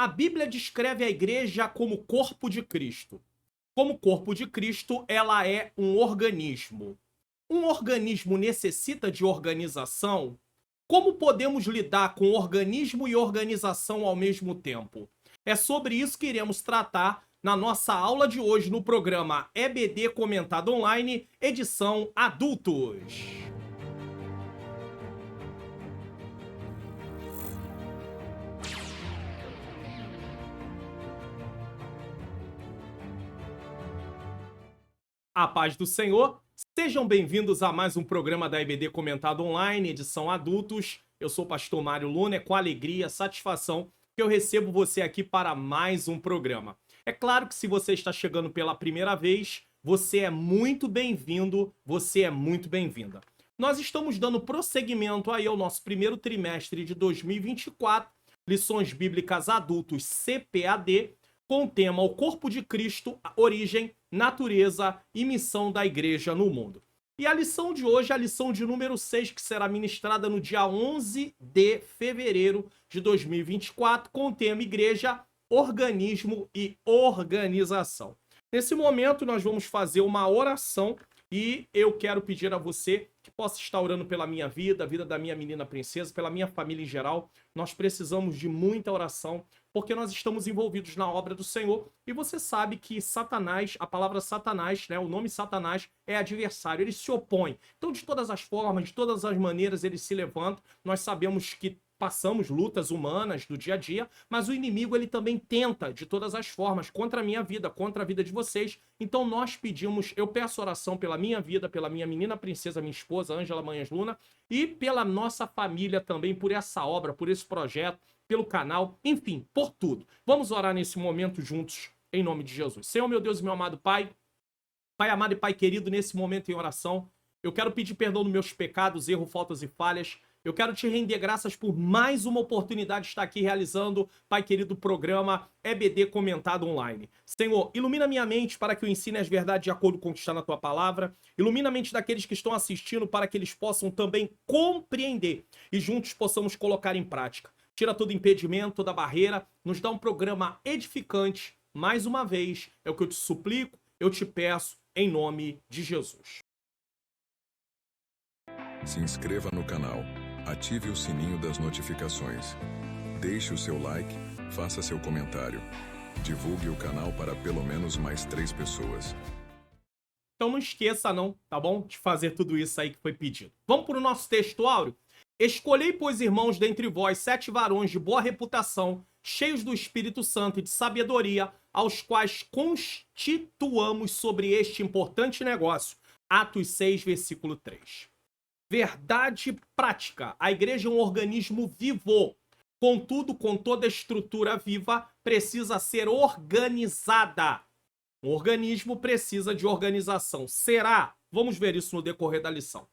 A Bíblia descreve a igreja como corpo de Cristo. Como corpo de Cristo, ela é um organismo. Um organismo necessita de organização? Como podemos lidar com organismo e organização ao mesmo tempo? É sobre isso que iremos tratar na nossa aula de hoje no programa EBD Comentado Online, edição Adultos. A paz do Senhor, sejam bem-vindos a mais um programa da EBD Comentado Online, edição Adultos. Eu sou o pastor Mário Luna, é com alegria, satisfação que eu recebo você aqui para mais um programa. É claro que se você está chegando pela primeira vez, você é muito bem-vindo, você é muito bem-vinda. Nós estamos dando prosseguimento aí ao nosso primeiro trimestre de 2024, lições bíblicas adultos CPAD, com o tema O Corpo de Cristo, a origem, natureza e missão da igreja no mundo. E a lição de hoje é a lição de número 6, que será ministrada no dia 11 de fevereiro de 2024, com o tema Igreja, Organismo e Organização. Nesse momento, nós vamos fazer uma oração e eu quero pedir a você que possa estar orando pela minha vida, a vida da minha menina princesa, pela minha família em geral. Nós precisamos de muita oração, porque nós estamos envolvidos na obra do Senhor, e você sabe que Satanás, a palavra Satanás, né, o nome Satanás é adversário, ele se opõe. Então, de todas as formas, de todas as maneiras, ele se levanta. Nós sabemos que passamos lutas humanas do dia a dia, mas o inimigo ele também tenta de todas as formas contra a minha vida, contra a vida de vocês. Então nós pedimos, eu peço oração pela minha vida, pela minha menina princesa, minha esposa, Ângela Manhãs Luna, e pela nossa família também, por essa obra, por esse projeto, pelo canal, enfim, por tudo. Vamos orar nesse momento juntos, em nome de Jesus. Senhor, meu Deus e meu amado Pai, Pai amado e Pai querido, nesse momento em oração, eu quero pedir perdão dos meus pecados, erros, faltas e falhas. Eu quero te render graças por mais uma oportunidade de estar aqui realizando, Pai querido, o programa EBD Comentado Online. Senhor, ilumina minha mente para que eu ensine as verdades de acordo com o que está na Tua Palavra. Ilumina a mente daqueles que estão assistindo para que eles possam também compreender e juntos possamos colocar em prática. Tira todo impedimento, toda barreira, nos dá um programa edificante. Mais uma vez, é o que eu te suplico, eu te peço, em nome de Jesus. Se inscreva no canal, ative o sininho das notificações, deixe o seu like, faça seu comentário, divulgue o canal para pelo menos mais 3 pessoas. Então não esqueça não, tá bom? De fazer tudo isso aí que foi pedido. Vamos para o nosso texto áureo? Escolhei, pois, irmãos, dentre vós 7 varões de boa reputação, cheios do Espírito Santo e de sabedoria, aos quais constituamos sobre este importante negócio. Atos 6, versículo 3. Verdade prática. A igreja é um organismo vivo. Contudo, com toda a estrutura viva, precisa ser organizada. Um organismo precisa de organização. Será? Vamos ver isso no decorrer da lição.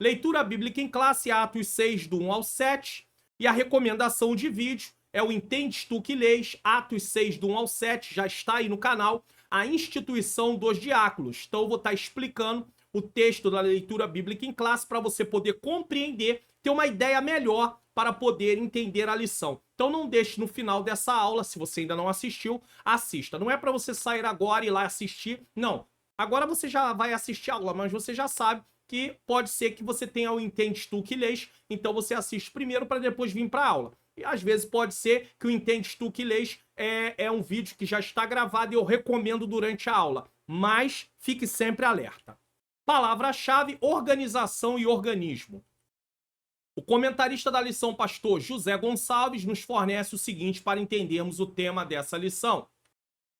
Leitura bíblica em classe, Atos 6, do 1 ao 7. E a recomendação de vídeo é o Entendes Tu que Lês, Atos 6, do 1 ao 7. Já está aí no canal. A instituição dos diáconos. Então eu vou estar explicando o texto da leitura bíblica em classe para você poder compreender, ter uma ideia melhor para poder entender a lição. Então não deixe no final dessa aula, se você ainda não assistiu, assista. Não é para você sair agora e ir lá assistir, não. Agora você já vai assistir a aula, mas você já sabe que pode ser que você tenha o Entendes Tu que Lês, então você assiste primeiro para depois vir para a aula. E às vezes pode ser que o Entendes Tu que Lês é um vídeo que já está gravado e eu recomendo durante a aula. Mas fique sempre alerta. Palavra-chave, organização e organismo. O comentarista da lição, pastor José Gonçalves, nos fornece o seguinte para entendermos o tema dessa lição.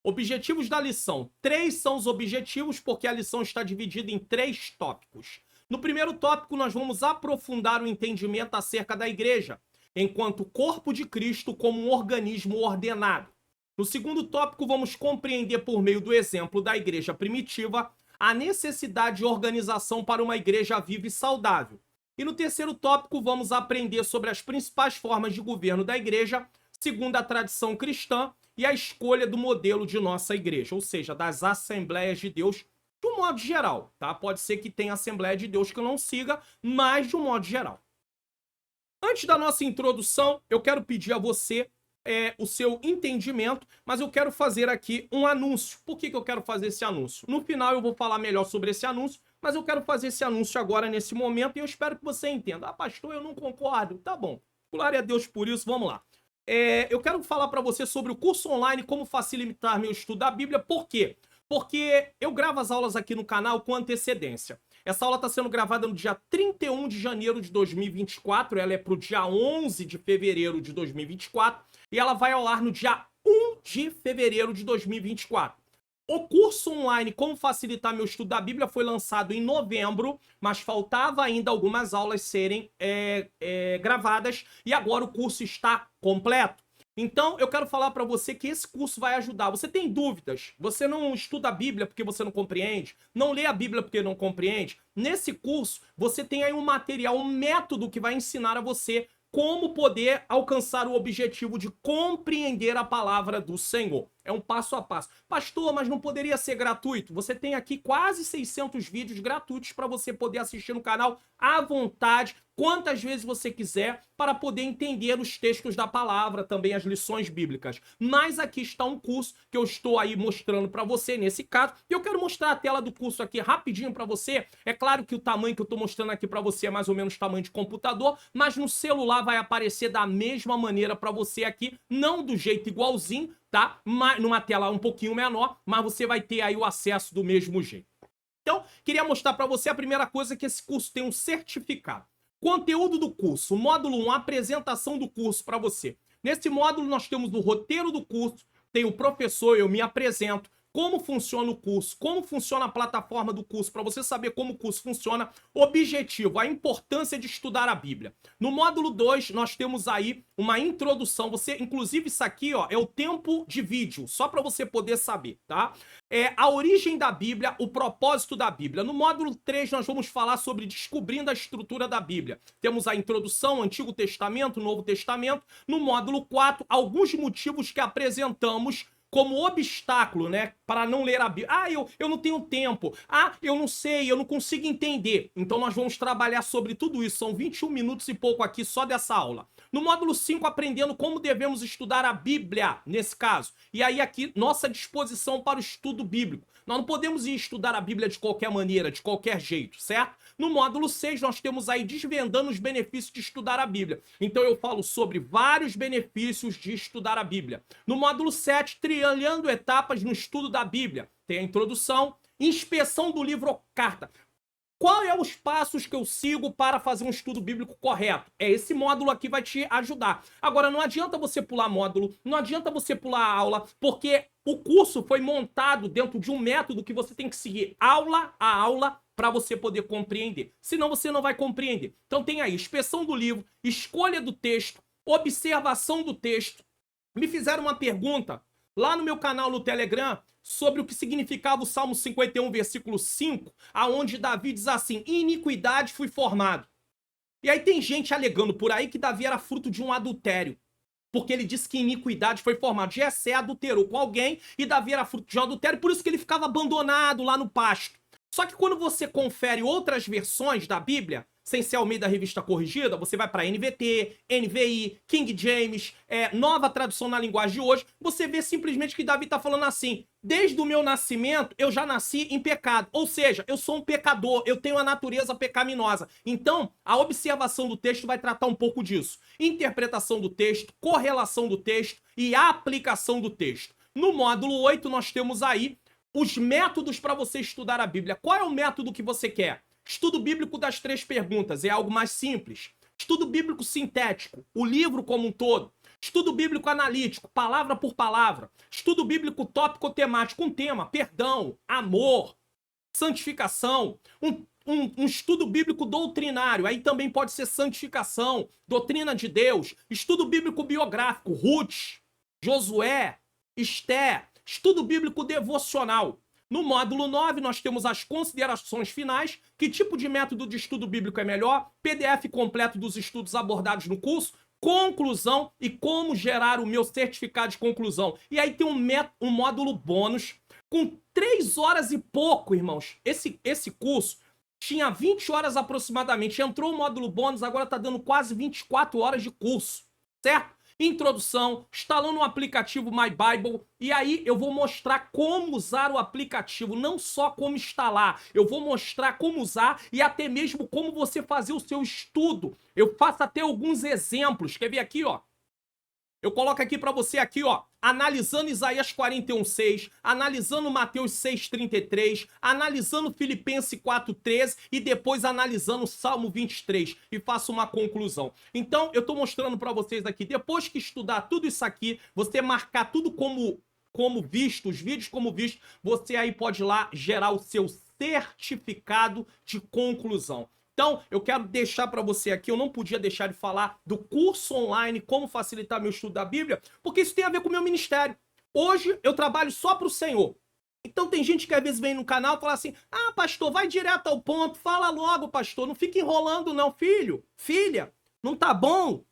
Objetivos da lição. 3 são os objetivos porque a lição está dividida em 3 tópicos. No primeiro tópico, nós vamos aprofundar o entendimento acerca da igreja, enquanto corpo de Cristo como um organismo ordenado. No segundo tópico, vamos compreender por meio do exemplo da igreja primitiva a necessidade de organização para uma igreja viva e saudável. E no terceiro tópico, vamos aprender sobre as principais formas de governo da igreja, segundo a tradição cristã, e a escolha do modelo de nossa igreja, ou seja, das Assembleias de Deus, de um modo geral, tá? Pode ser que tenha Assembleia de Deus que eu não siga, mas de um modo geral. Antes da nossa introdução, eu quero pedir a você o seu entendimento, mas eu quero fazer aqui um anúncio. Por que eu quero fazer esse anúncio? No final eu vou falar melhor sobre esse anúncio, mas eu quero fazer esse anúncio agora, nesse momento, e eu espero que você entenda. Ah, pastor, eu não concordo. Tá bom. Glória a Deus por isso, vamos lá. Eu quero falar para você sobre o curso online, como facilitar meu estudo da Bíblia. Por quê? Porque eu gravo as aulas aqui no canal com antecedência. Essa aula está sendo gravada no dia 31 de janeiro de 2024, ela é para o dia 11 de fevereiro de 2024, e ela vai ao ar no dia 1 de fevereiro de 2024. O curso online Como Facilitar Meu Estudo da Bíblia foi lançado em novembro, mas faltava ainda algumas aulas serem gravadas, e agora o curso está completo. Então, eu quero falar para você que esse curso vai ajudar. Você tem dúvidas? Você não estuda a Bíblia porque você não compreende? Não lê a Bíblia porque não compreende? Nesse curso, você tem aí um material, um método que vai ensinar a você como poder alcançar o objetivo de compreender a palavra do Senhor. É um passo a passo. Pastor, mas não poderia ser gratuito? Você tem aqui quase 600 vídeos gratuitos para você poder assistir no canal à vontade, quantas vezes você quiser, para poder entender os textos da palavra, também as lições bíblicas. Mas aqui está um curso que eu estou aí mostrando para você nesse caso. E eu quero mostrar a tela do curso aqui rapidinho para você. É claro que o tamanho que eu estou mostrando aqui para você é mais ou menos tamanho de computador, mas no celular vai aparecer da mesma maneira para você aqui, não do jeito igualzinho, tá? Numa tela um pouquinho menor, mas você vai ter aí o acesso do mesmo jeito. Então, queria mostrar para você a primeira coisa, que esse curso tem um certificado. Conteúdo do curso, módulo 1, apresentação do curso para você. Nesse módulo nós temos o roteiro do curso, tem o professor, eu me apresento, como funciona o curso, como funciona a plataforma do curso, para você saber como o curso funciona. Objetivo, a importância de estudar a Bíblia. No módulo 2, nós temos aí uma introdução. Você, inclusive, isso aqui, ó, é o tempo de vídeo, só para você poder saber, tá? A origem da Bíblia, o propósito da Bíblia. No módulo 3, nós vamos falar sobre descobrindo a estrutura da Bíblia. Temos a introdução, Antigo Testamento, Novo Testamento. No módulo 4, alguns motivos que apresentamos como obstáculo, né, para não ler a Bíblia. Ah, eu não tenho tempo. Ah, eu não sei, eu não consigo entender. Então nós vamos trabalhar sobre tudo isso. São 21 minutos e pouco aqui só dessa aula. No módulo 5, aprendendo como devemos estudar a Bíblia, nesse caso. E aí aqui, nossa disposição para o estudo bíblico. Nós não podemos ir estudar a Bíblia de qualquer maneira, de qualquer jeito, certo? No módulo 6, nós temos aí desvendando os benefícios de estudar a Bíblia. Então eu falo sobre vários benefícios de estudar a Bíblia. No módulo 7, trilhando etapas no estudo da Bíblia. Tem a introdução, inspeção do livro ou carta. Qual é os passos que eu sigo para fazer um estudo bíblico correto? Esse módulo aqui vai te ajudar. Agora, não adianta você pular módulo, não adianta você pular aula, porque o curso foi montado dentro de um método que você tem que seguir aula a aula para você poder compreender. Senão você não vai compreender. Então tem aí inspeção do livro, escolha do texto, observação do texto. Me fizeram uma pergunta lá no meu canal no Telegram sobre o que significava o Salmo 51, versículo 5, aonde Davi diz assim: iniquidade fui formado. E aí tem gente alegando por aí que Davi era fruto de um adultério, porque ele disse que iniquidade foi formado. Jessé adulterou com alguém e Davi era fruto de um adultério, por isso que ele ficava abandonado lá no pasto. Só que quando você confere outras versões da Bíblia, sem ser Almeida Revista Corrigida, você vai para NVT, NVI, King James, nova tradução na linguagem de hoje, você vê simplesmente que Davi está falando assim: desde o meu nascimento, eu já nasci em pecado. Ou seja, eu sou um pecador, eu tenho a natureza pecaminosa. Então, a observação do texto vai tratar um pouco disso. Interpretação do texto, correlação do texto e aplicação do texto. No módulo 8, nós temos aí os métodos para você estudar a Bíblia. Qual é o método que você quer? Estudo bíblico das 3 perguntas, é algo mais simples. Estudo bíblico sintético, o livro como um todo. Estudo bíblico analítico, palavra por palavra. Estudo bíblico tópico temático, um tema: perdão, amor, santificação. Um estudo bíblico doutrinário, aí também pode ser santificação, doutrina de Deus. Estudo bíblico biográfico, Ruth, Josué, Esté. Estudo bíblico devocional. No módulo 9, nós temos as considerações finais. Que tipo de método de estudo bíblico é melhor? PDF completo dos estudos abordados no curso. Conclusão e como gerar o meu certificado de conclusão. E aí tem um módulo bônus com 3 horas e pouco, irmãos. Esse curso tinha 20 horas aproximadamente. Entrou o módulo bônus, agora está dando quase 24 horas de curso, certo? introdução, instalando um aplicativo My Bible, e aí eu vou mostrar como usar o aplicativo, não só como instalar, eu vou mostrar como usar e até mesmo como você fazer o seu estudo. Eu faço até alguns exemplos, quer ver aqui, ó? Eu coloco aqui para você aqui, ó, analisando Isaías 41:6, analisando Mateus 6:33, analisando Filipenses 4:13 e depois analisando Salmo 23 e faço uma conclusão. Então, eu tô mostrando para vocês aqui, depois que estudar tudo isso aqui, você marcar tudo como visto, os vídeos como visto, você aí pode ir lá gerar o seu certificado de conclusão. Então, eu quero deixar para você aqui, eu não podia deixar de falar do curso online, como facilitar meu estudo da Bíblia, porque isso tem a ver com o meu ministério. Hoje, eu trabalho só para o Senhor. Então, tem gente que às vezes vem no canal e fala assim, ah, pastor, vai direto ao ponto, fala logo, pastor, não fica enrolando não, filho, filha, não tá bom?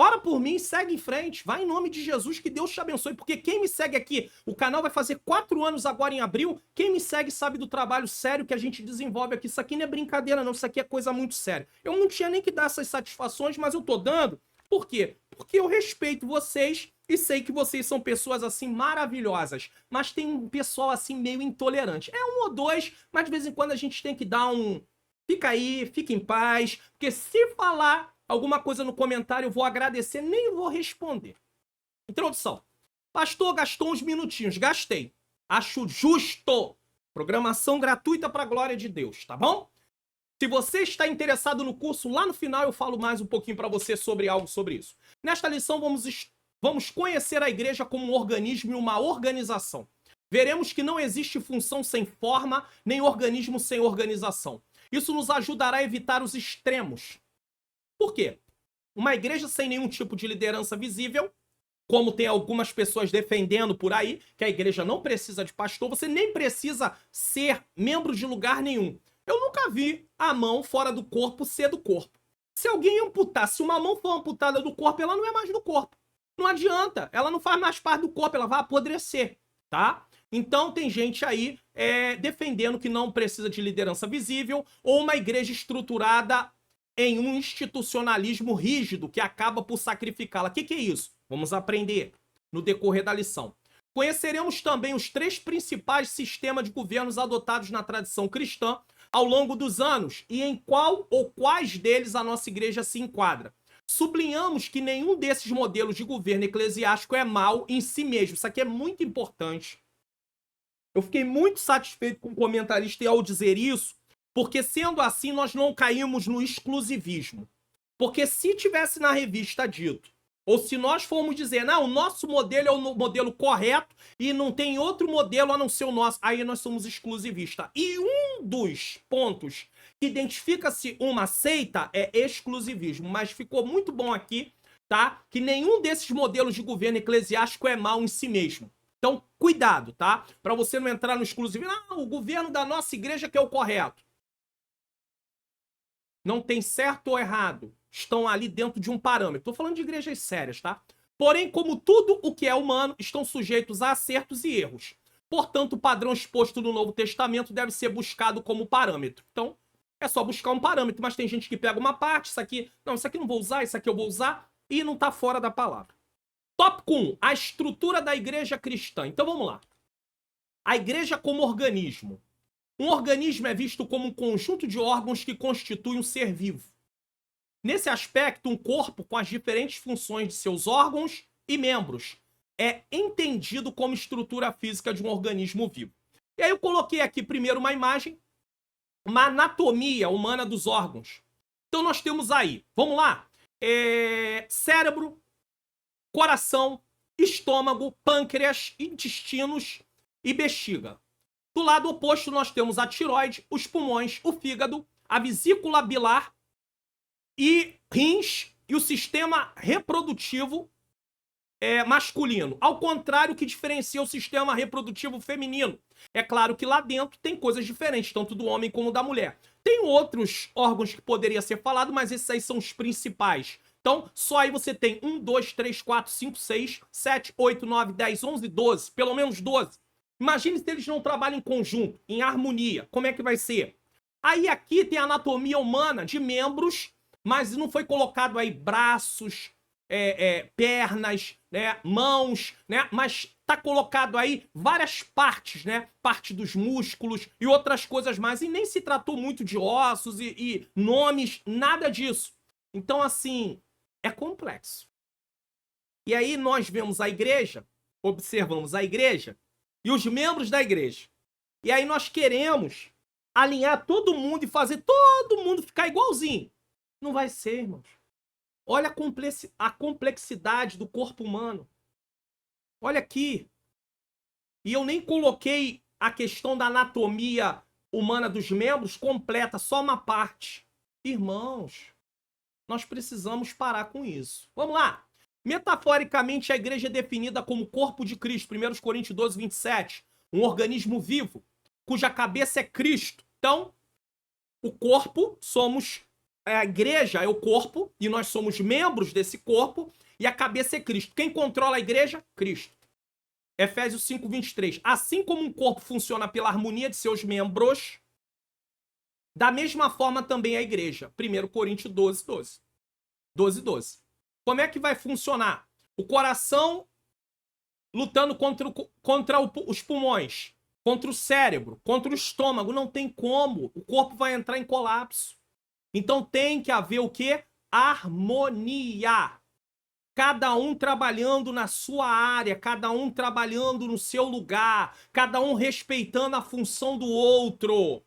Ora por mim, segue em frente, vai em nome de Jesus, que Deus te abençoe, porque quem me segue aqui, o canal vai fazer 4 anos agora em abril, quem me segue sabe do trabalho sério que a gente desenvolve aqui, isso aqui não é brincadeira não, isso aqui é coisa muito séria. Eu não tinha nem que dar essas satisfações, mas eu tô dando, por quê? Porque eu respeito vocês e sei que vocês são pessoas assim maravilhosas, mas tem um pessoal assim meio intolerante, é um ou dois, mas de vez em quando a gente tem que dar um, fica aí, fica em paz, porque se falar alguma coisa no comentário, eu vou agradecer, nem vou responder. Introdução. Pastor, gastou uns minutinhos. Gastei. Acho justo. Programação gratuita para a glória de Deus, tá bom? Se você está interessado no curso, lá no final eu falo mais um pouquinho para você sobre algo sobre isso. Nesta lição, vamos conhecer a igreja como um organismo e uma organização. Veremos que não existe função sem forma, nem organismo sem organização. Isso nos ajudará a evitar os extremos. Por quê? Uma igreja sem nenhum tipo de liderança visível, como tem algumas pessoas defendendo por aí, que a igreja não precisa de pastor, você nem precisa ser membro de lugar nenhum. Eu nunca vi a mão fora do corpo ser do corpo. Se alguém amputar, se uma mão for amputada do corpo, ela não é mais do corpo. Não adianta, ela não faz mais parte do corpo, ela vai apodrecer, tá? Então tem gente aí defendendo que não precisa de liderança visível ou uma igreja estruturada em um institucionalismo rígido que acaba por sacrificá-la. O que é isso? Vamos aprender no decorrer da lição. Conheceremos também os 3 principais sistemas de governos adotados na tradição cristã ao longo dos anos e em qual ou quais deles a nossa igreja se enquadra. Sublinhamos que nenhum desses modelos de governo eclesiástico é mau em si mesmo. Isso aqui é muito importante. Eu fiquei muito satisfeito com o comentarista ao dizer isso, porque sendo assim nós não caímos no exclusivismo. Porque se tivesse na revista dito, ou se nós formos dizer, não, o nosso modelo é o modelo correto e não tem outro modelo a não ser o nosso, aí nós somos exclusivistas. E um dos pontos que identifica-se uma seita é exclusivismo. Mas ficou muito bom aqui, tá? Que nenhum desses modelos de governo eclesiástico é mau em si mesmo. Então, cuidado, tá? Para você não entrar no exclusivismo. Não, o governo da nossa igreja que é o correto. Não tem certo ou errado. Estão ali dentro de um parâmetro. Estou falando de igrejas sérias, tá? Porém, como tudo o que é humano, estão sujeitos a acertos e erros. Portanto, o padrão exposto no Novo Testamento deve ser buscado como parâmetro. Então, é só buscar um parâmetro. Mas tem gente que pega uma parte, isso aqui... Não, isso aqui não vou usar, isso aqui eu vou usar. E não está fora da palavra. Tópico 1. A estrutura da igreja cristã. Então, vamos lá. A igreja como organismo. Um organismo é visto como um conjunto de órgãos que constitui um ser vivo. Nesse aspecto, um corpo com as diferentes funções de seus órgãos e membros é entendido como estrutura física de um organismo vivo. E aí eu coloquei aqui primeiro uma imagem, uma anatomia humana dos órgãos. Então nós temos aí, vamos lá, cérebro, coração, estômago, pâncreas, intestinos e bexiga. Do lado oposto, nós temos a tireoide, os pulmões, o fígado, a vesícula bilar e rins e o sistema reprodutivo masculino. Ao contrário, que diferencia o sistema reprodutivo feminino. É claro que lá dentro tem coisas diferentes, tanto do homem como da mulher. Tem outros órgãos que poderia ser falado, mas esses aí são os principais. Então, só aí você tem 1, 2, 3, 4, 5, 6, 7, 8, 9, 10, 11, 12. Pelo menos 12. Imagine se eles não trabalham em conjunto, em harmonia. Como é que vai ser? Aí aqui tem a anatomia humana de membros, mas não foi colocado aí braços, pernas, né, mãos, né, mas tá colocado aí várias partes, né, parte dos músculos e outras coisas mais, e nem se tratou muito de ossos e nomes, nada disso. Então, assim, é complexo. E aí nós vemos a igreja, observamos a igreja e os membros da igreja. E aí nós queremos alinhar todo mundo e fazer todo mundo ficar igualzinho. Não vai ser, irmãos. Olha a complexidade do corpo humano. Olha aqui. E eu nem coloquei a questão da anatomia humana dos membros completa, só uma parte. Irmãos, nós precisamos parar com isso. Vamos lá. Metaforicamente, a igreja é definida como corpo de Cristo. 1 Coríntios 12, 27. Um organismo vivo, cuja cabeça é Cristo. Então, o corpo somos... A igreja é o corpo, e nós somos membros desse corpo, e a cabeça é Cristo. Quem controla a igreja? Cristo. Efésios 5, 23. Assim como um corpo funciona pela harmonia de seus membros, da mesma forma também a igreja. 1 Coríntios 12, 12. 12, 12. Como é que vai funcionar? O coração lutando contra os pulmões, contra o cérebro, contra o estômago. Não tem como. O corpo vai entrar em colapso. Então tem que haver o quê? Harmonia. Cada um trabalhando na sua área, cada um trabalhando no seu lugar, cada um respeitando a função do outro.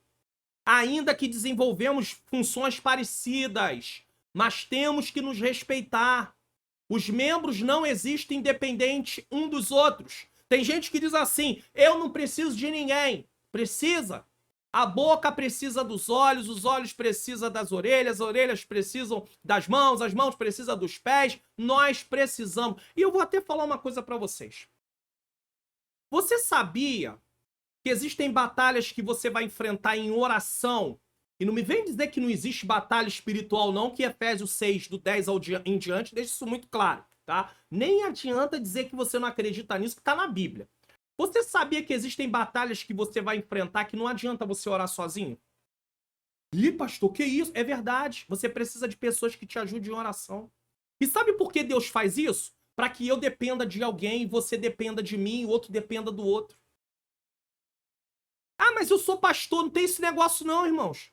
Ainda que desenvolvemos funções parecidas, mas temos que nos respeitar. Os membros não existem independente um dos outros. Tem gente que diz assim, eu não preciso de ninguém. Precisa. A boca precisa dos olhos, os olhos precisam das orelhas, as orelhas precisam das mãos, as mãos precisam dos pés. Nós precisamos. E eu vou até falar uma coisa para vocês. Você sabia que existem batalhas que você vai enfrentar em oração? E não me vem dizer que não existe batalha espiritual não, que Efésios 6, do 10 em diante, deixa isso muito claro, tá? Nem adianta dizer que você não acredita nisso, que tá na Bíblia. Você sabia que existem batalhas que você vai enfrentar que não adianta você orar sozinho? Ih, pastor, que isso? É verdade. Você precisa de pessoas que te ajudem em oração. E sabe por que Deus faz isso? Para que eu dependa de alguém, você dependa de mim, o outro dependa do outro. Ah, mas eu sou pastor, não tem esse negócio não, irmãos.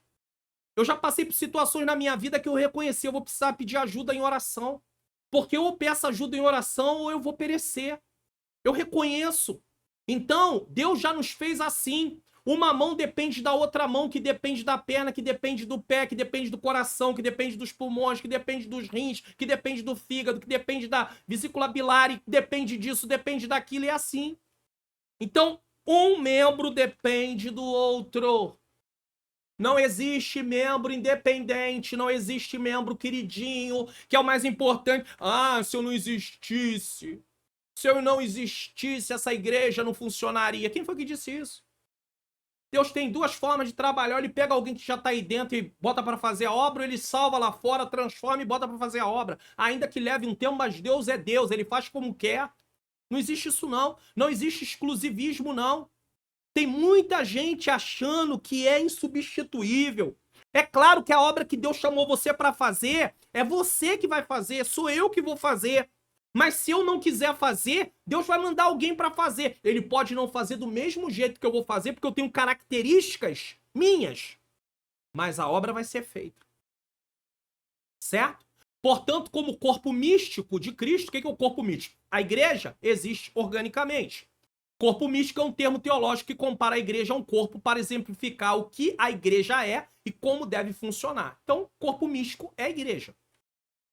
Eu já passei por situações na minha vida que eu reconheci, eu vou precisar pedir ajuda em oração. Porque ou eu peço ajuda em oração ou eu vou perecer. Eu reconheço. Então, Deus já nos fez assim. Uma mão depende da outra mão, que depende da perna, que depende do pé, que depende do coração, que depende dos pulmões, que depende dos rins, que depende do fígado, que depende da vesícula biliar, que depende disso, depende daquilo, e é assim. Então, um membro depende do outro. Não existe membro independente, não existe membro queridinho, que é o mais importante. Ah, se eu não existisse... Se eu não existisse, essa igreja não funcionaria. Quem foi que disse isso? Deus tem duas formas de trabalhar. Ele pega alguém que já está aí dentro e bota para fazer a obra, ou ele salva lá fora, transforma e bota para fazer a obra. Ainda que leve um tempo, mas Deus é Deus, ele faz como quer. Não existe isso não. Não existe exclusivismo não. Tem muita gente achando que é insubstituível. É claro que a obra que Deus chamou você para fazer, é você que vai fazer, sou eu que vou fazer. Mas se eu não quiser fazer, Deus vai mandar alguém para fazer. Ele pode não fazer do mesmo jeito que eu vou fazer, porque eu tenho características minhas. Mas a obra vai ser feita. Certo? Portanto, como corpo místico de Cristo, o que é o corpo místico? A igreja existe organicamente. Corpo místico é um termo teológico que compara a igreja a um corpo para exemplificar o que a igreja é e como deve funcionar. Então, corpo místico é a igreja.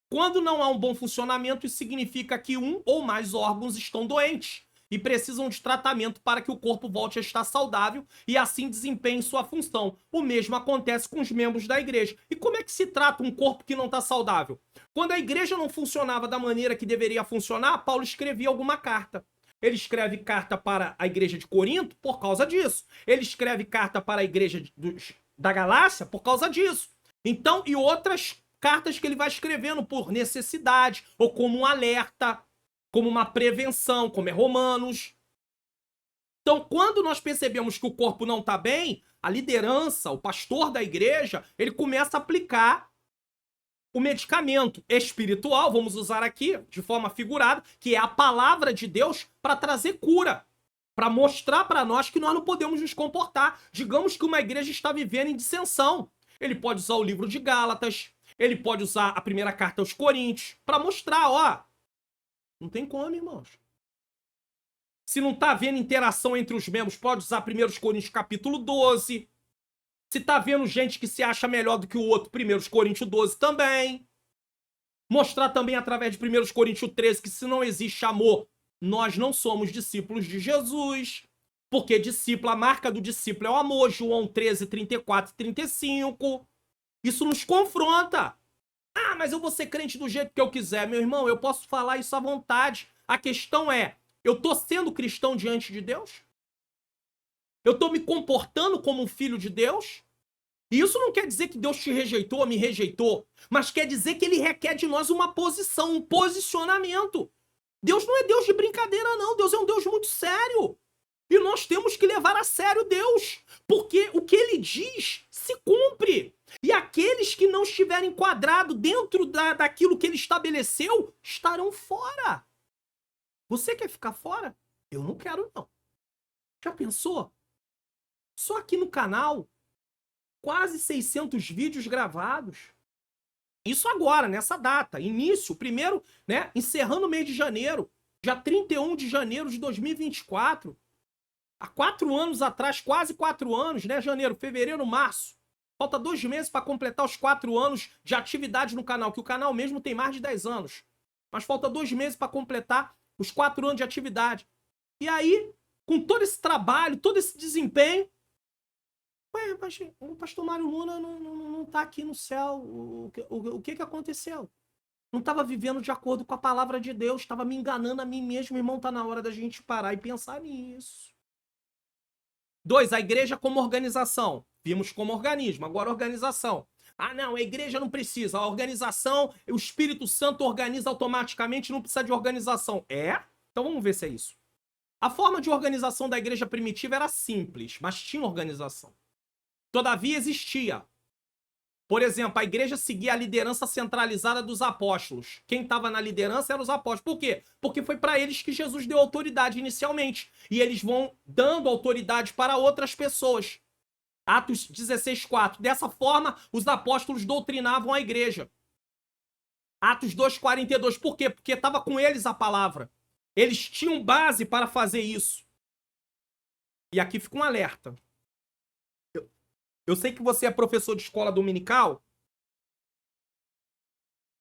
Quando não há um bom funcionamento, isso significa que um ou mais órgãos estão doentes e precisam de tratamento para que o corpo volte a estar saudável e assim desempenhe sua função. O mesmo acontece com os membros da igreja. E como é que se trata um corpo que não está saudável? Quando a igreja não funcionava da maneira que deveria funcionar, Paulo escrevia alguma carta. Ele escreve carta para a igreja de Corinto por causa disso. Ele escreve carta para a igreja da Galácia por causa disso. Então, e outras cartas que ele vai escrevendo por necessidade, ou como um alerta, como uma prevenção, como é Romanos. Então, quando nós percebemos que o corpo não está bem, a liderança, o pastor da igreja, ele começa a aplicar o medicamento espiritual, vamos usar aqui de forma figurada, que é a palavra de Deus para trazer cura, para mostrar para nós que nós não podemos nos comportar. Digamos que uma igreja está vivendo em dissensão. Ele pode usar o livro de Gálatas, ele pode usar a primeira carta aos Coríntios, para mostrar, ó, não tem como, irmãos. Se não está havendo interação entre os membros, pode usar 1 Coríntios capítulo 12. Se está vendo gente que se acha melhor do que o outro, 1 Coríntios 12 também. Mostrar também através de 1 Coríntios 13 que se não existe amor, nós não somos discípulos de Jesus. Porque discípulo, a marca do discípulo é o amor, João 13, 34 e 35. Isso nos confronta. Ah, mas eu vou ser crente do jeito que eu quiser. Meu irmão, eu posso falar isso à vontade. A questão é, eu tô sendo cristão diante de Deus? Eu tô me comportando como um filho de Deus? E isso não quer dizer que Deus te rejeitou ou me rejeitou, mas quer dizer que ele requer de nós uma posição, um posicionamento. Deus não é Deus de brincadeira, não. Deus é um Deus muito sério. E nós temos que levar a sério Deus, porque o que ele diz se cumpre. E aqueles que não estiverem enquadrados dentro daquilo que ele estabeleceu, estarão fora. Você quer ficar fora? Eu não quero, não. Já pensou? Só aqui no canal, quase 600 vídeos gravados. Isso agora, nessa data, início, primeiro, né, encerrando o mês de janeiro, dia 31 de janeiro de 2024. Há 4 anos atrás, quase 4 anos, né? Janeiro, fevereiro, março. Falta 2 meses para completar os 4 anos de atividade no canal, que o canal mesmo tem mais de 10 anos. Mas falta 2 meses para completar os 4 anos de atividade. E aí, com todo esse trabalho, todo esse desempenho, ué, mas o pastor Mário Luna não tá aqui no céu. O que aconteceu? Não estava vivendo de acordo com a palavra de Deus, estava me enganando a mim mesmo. Irmão, tá na hora da gente parar e pensar nisso. 2, a igreja como organização. Vimos como organismo, agora organização. Ah, não, a igreja não precisa. A organização, o Espírito Santo organiza automaticamente, não precisa de organização. É? Então vamos ver se é isso. A forma de organização da igreja primitiva era simples, mas tinha organização. Todavia existia. Por exemplo, a igreja seguia a liderança centralizada dos apóstolos. Quem estava na liderança eram os apóstolos. Por quê? Porque foi para eles que Jesus deu autoridade inicialmente. E eles vão dando autoridade para outras pessoas. Atos 16:4. Dessa forma, os apóstolos doutrinavam a igreja. Atos 2:42. Por quê? Porque estava com eles a palavra. Eles tinham base para fazer isso. E aqui fica um alerta. Eu sei que você é professor de escola dominical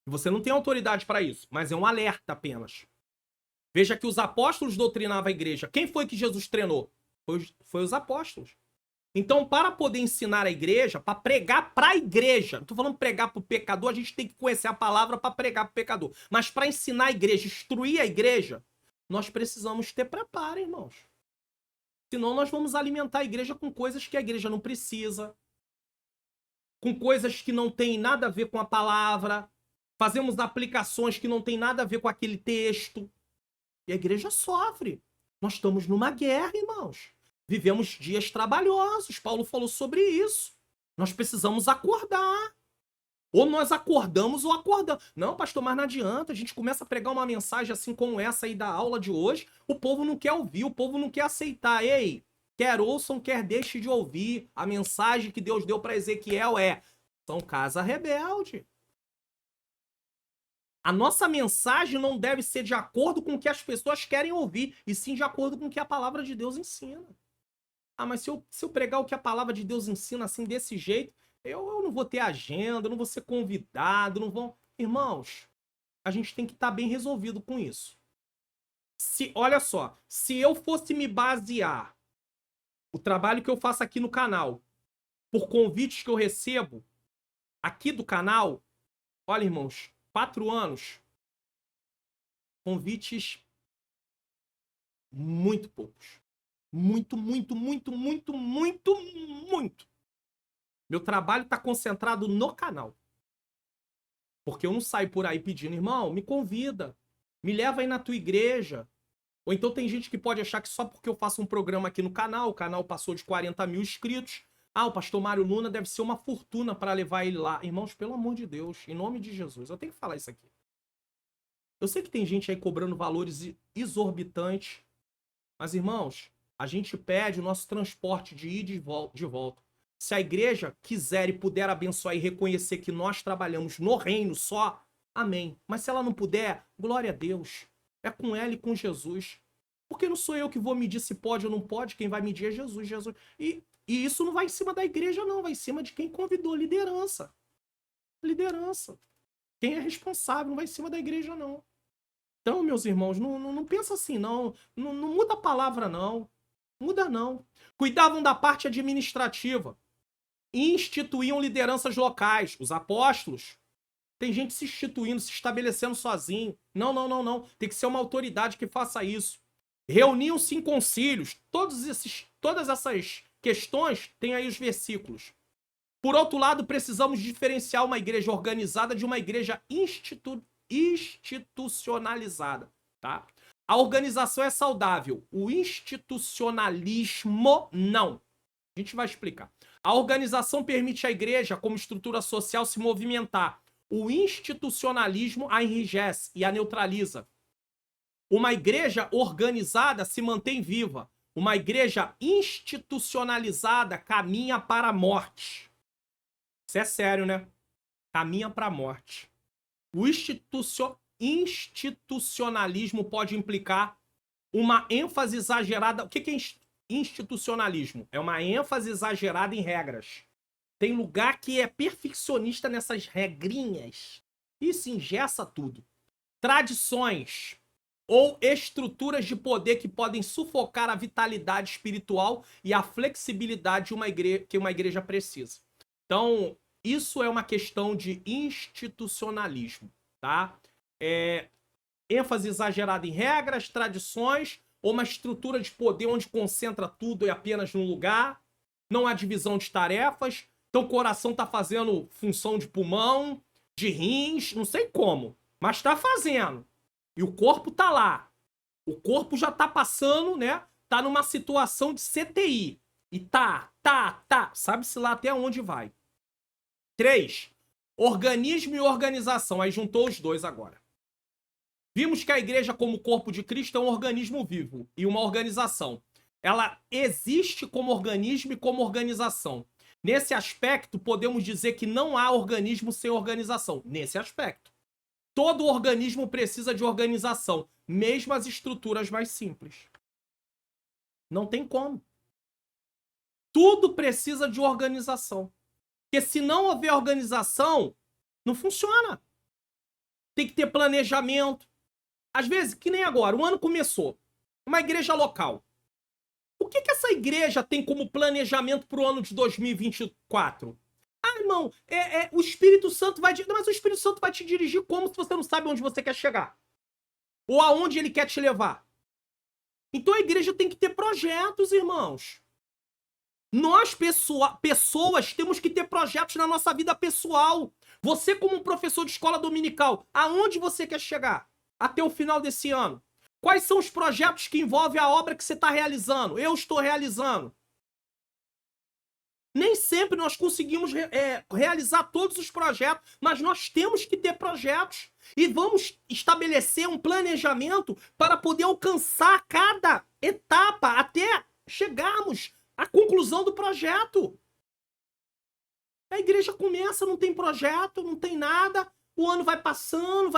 e você não tem autoridade para isso, mas é um alerta apenas. Veja que os apóstolos doutrinavam a igreja. Quem foi que Jesus treinou? Foi os apóstolos. Então, para poder ensinar a igreja, para pregar para a igreja, não estou falando pregar para o pecador, a gente tem que conhecer a palavra para pregar para o pecador. Mas para ensinar a igreja, instruir a igreja, nós precisamos ter preparo, irmãos. Senão nós vamos alimentar a igreja com coisas que a igreja não precisa, com coisas que não tem nada a ver com a palavra, fazemos aplicações que não tem nada a ver com aquele texto. E a igreja sofre. Nós estamos numa guerra, irmãos. Vivemos dias trabalhosos. Paulo falou sobre isso. Nós precisamos acordar. Ou nós acordamos ou acordamos. Não, pastor, mas não adianta. A gente começa a pregar uma mensagem assim como essa aí da aula de hoje. O povo não quer ouvir, o povo não quer aceitar. Ei, quer ouçam, quer deixe de ouvir. A mensagem que Deus deu para Ezequiel é: são casa rebelde. A nossa mensagem não deve ser de acordo com o que as pessoas querem ouvir, e sim de acordo com o que a palavra de Deus ensina. Ah, mas se eu pregar o que a palavra de Deus ensina assim, desse jeito, eu não vou ter agenda, eu não vou ser convidado, não vou... Irmãos, a gente tem que estar bem resolvido com isso. Olha só, se eu fosse me basear o trabalho que eu faço aqui no canal por convites que eu recebo aqui do canal, olha, irmãos, 4 anos, convites muito poucos. Muito. Meu trabalho está concentrado no canal. Porque eu não saio por aí pedindo, irmão, me convida, me leva aí na tua igreja. Ou então tem gente que pode achar que só porque eu faço um programa aqui no canal, o canal passou de 40 mil inscritos, Ah, o pastor Mário Luna deve ser uma fortuna para levar ele lá. Irmãos, pelo amor de Deus, em nome de Jesus, eu tenho que falar isso aqui. Eu sei que tem gente aí cobrando valores exorbitantes, mas, irmãos, a gente pede o nosso transporte de ida e de volta. Se a igreja quiser e puder abençoar e reconhecer que nós trabalhamos no reino só, amém. Mas se ela não puder, glória a Deus. É com ela e com Jesus. Porque não sou eu que vou medir se pode ou não pode, quem vai medir é Jesus. E isso não vai em cima da igreja, não. Vai em cima de quem convidou, liderança. Liderança. Quem é responsável, não vai em cima da igreja, não. Então, meus irmãos, não pensa assim, não. Não muda a palavra, não. Muda, não. Cuidavam da parte administrativa. Instituíam lideranças locais. Os apóstolos. Tem gente se instituindo, se estabelecendo sozinho. Não. Tem que ser uma autoridade que faça isso. Reuniam-se em concílios. Todas essas questões, tem aí os versículos. Por outro lado, precisamos diferenciar uma igreja organizada de uma igreja institucionalizada, tá? A organização é saudável. O institucionalismo, não. A gente vai explicar. A organização permite à igreja, como estrutura social, se movimentar. O institucionalismo a enrijece e a neutraliza. Uma igreja organizada se mantém viva. Uma igreja institucionalizada caminha para a morte. Isso é sério, né? Caminha para a morte. O institucionalismo pode implicar uma ênfase exagerada. O que é institucionalismo? É uma ênfase exagerada em regras. Tem lugar que é perfeccionista nessas regrinhas. Isso engessa tudo. Tradições ou estruturas de poder que podem sufocar a vitalidade espiritual e a flexibilidade que uma igreja precisa. Então, isso é uma questão de institucionalismo, tá? Ênfase exagerada em regras, tradições, ou uma estrutura de poder onde concentra tudo e apenas num lugar. Não há divisão de tarefas. Então o coração tá fazendo função de pulmão, de rins, não sei como, mas tá fazendo. E o corpo tá lá. O corpo já tá passando, né? Tá numa situação de CTI. E tá. Sabe-se lá até onde vai. 3. Organismo e organização. Aí juntou os dois agora. Vimos que a igreja, como corpo de Cristo, é um organismo vivo e uma organização. Ela existe como organismo e como organização. Nesse aspecto, podemos dizer que não há organismo sem organização. Nesse aspecto. Todo organismo precisa de organização, mesmo as estruturas mais simples. Não tem como. Tudo precisa de organização. Porque se não houver organização, não funciona. Tem que ter planejamento. Às vezes, que nem agora, o ano começou. Uma igreja local. O que essa igreja tem como planejamento para o ano de 2024? Ah, irmão, o Espírito Santo vai... Mas o Espírito Santo vai te dirigir como se você não sabe onde você quer chegar? Ou aonde ele quer te levar? Então a igreja tem que ter projetos, irmãos. Nós, pessoas, temos que ter projetos na nossa vida pessoal. Você, como um professor de escola dominical, aonde você quer chegar até o final desse ano? Quais são os projetos que envolvem a obra que você está realizando? Eu estou realizando. Nem sempre nós conseguimos realizar todos os projetos, mas nós temos que ter projetos e vamos estabelecer um planejamento para poder alcançar cada etapa até chegarmos à conclusão do projeto. A igreja começa, não tem projeto, não tem nada, o ano vai passando.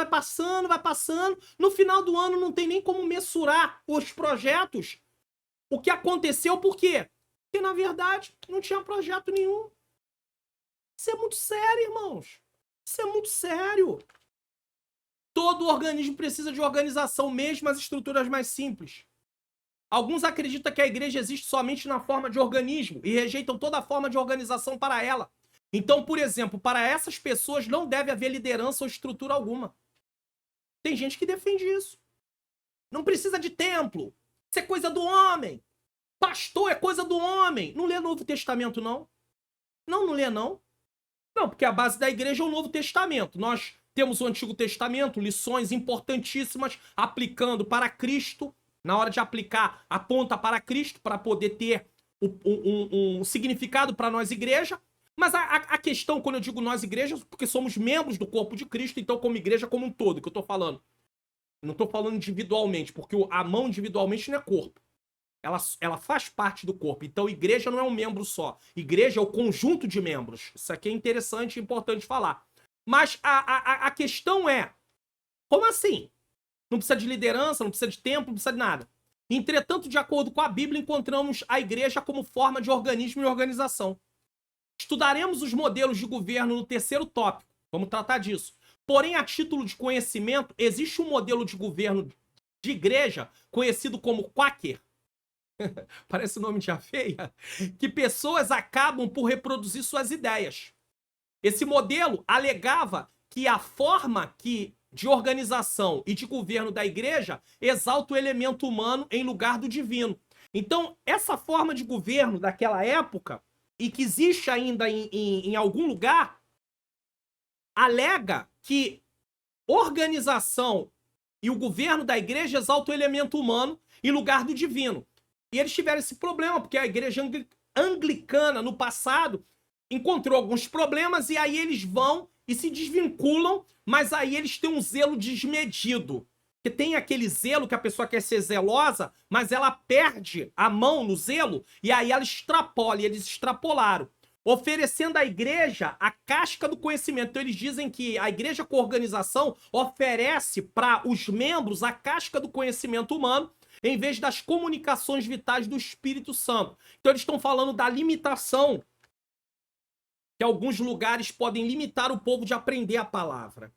No final do ano não tem nem como mensurar os projetos. O que aconteceu, por quê? Porque, na verdade, não tinha projeto nenhum. Isso é muito sério, irmãos. Isso é muito sério. Todo organismo precisa de organização, mesmo as estruturas mais simples. Alguns acreditam que a igreja existe somente na forma de organismo e rejeitam toda forma de organização para ela. Então, por exemplo, para essas pessoas não deve haver liderança ou estrutura alguma. Tem gente que defende isso. Não precisa de templo. Isso é coisa do homem. Pastor é coisa do homem. Não lê Novo Testamento, não? Não lê, não. Não, porque a base da igreja é o Novo Testamento. Nós temos o Antigo Testamento, lições importantíssimas, aplicando para Cristo. Na hora de aplicar, aponta para Cristo, para poder ter um significado para nós, igreja. Mas a questão, quando eu digo nós, igreja, porque somos membros do corpo de Cristo, então como igreja como um todo, que eu tô falando. Não tô falando individualmente, porque a mão individualmente não é corpo. Ela faz parte do corpo. Então, igreja não é um membro só. Igreja é o conjunto de membros. Isso aqui é interessante e importante falar. Mas a questão é, como assim? Não precisa de liderança, não precisa de tempo, não precisa de nada. Entretanto, de acordo com a Bíblia, encontramos a igreja como forma de organismo e organização. Estudaremos os modelos de governo no terceiro tópico. Vamos tratar disso. Porém, a título de conhecimento, existe um modelo de governo de igreja conhecido como Quaker. Parece o nome de feia. Que pessoas acabam por reproduzir suas ideias. Esse modelo alegava que a forma de organização e de governo da igreja exalta o elemento humano em lugar do divino. Então, essa forma de governo daquela época, e que existe ainda em algum lugar, alega que organização e o governo da igreja exalta o elemento humano em lugar do divino. E eles tiveram esse problema, porque a igreja anglicana, no passado, encontrou alguns problemas e aí eles vão e se desvinculam, mas aí eles têm um zelo desmedido. Porque tem aquele zelo que a pessoa quer ser zelosa, mas ela perde a mão no zelo e aí ela extrapola, e eles extrapolaram, oferecendo à igreja a casca do conhecimento. Então eles dizem que a igreja com organização oferece para os membros a casca do conhecimento humano, em vez das comunicações vitais do Espírito Santo. Então eles estão falando da limitação, que alguns lugares podem limitar o povo de aprender a palavra.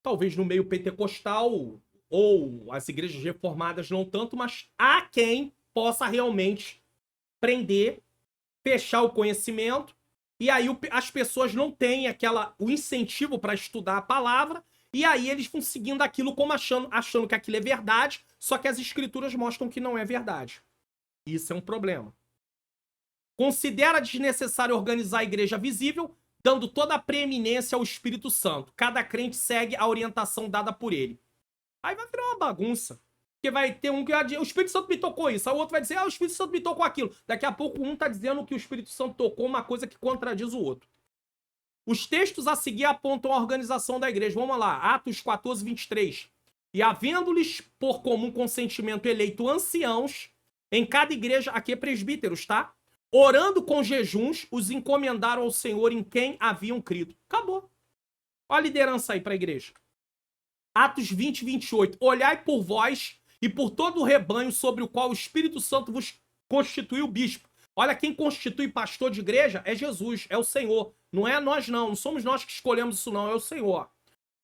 Talvez no meio pentecostal ou as igrejas reformadas não tanto, mas há quem possa realmente prender, fechar o conhecimento, e aí as pessoas não têm o incentivo para estudar a palavra, e aí eles vão seguindo aquilo como achando que aquilo é verdade, só que as escrituras mostram que não é verdade. Isso é um problema. Considera desnecessário organizar a igreja visível, dando toda a preeminência ao Espírito Santo. Cada crente segue a orientação dada por ele. Aí vai virar uma bagunça. Porque vai ter um que o Espírito Santo me tocou isso, aí o outro vai dizer, o Espírito Santo me tocou aquilo. Daqui a pouco um tá dizendo que o Espírito Santo tocou uma coisa que contradiz o outro. Os textos a seguir apontam a organização da igreja. Vamos lá, Atos 14, 23. E havendo-lhes por comum consentimento eleito anciãos, em cada igreja, aqui é presbíteros, tá? Orando com jejuns, os encomendaram ao Senhor em quem haviam crido. Acabou. Olha a liderança aí para a igreja. Atos 20, 28. Olhai por vós e por todo o rebanho sobre o qual o Espírito Santo vos constituiu bispo. Olha, quem constitui pastor de igreja é Jesus, é o Senhor. Não é nós não somos nós que escolhemos isso não, é o Senhor.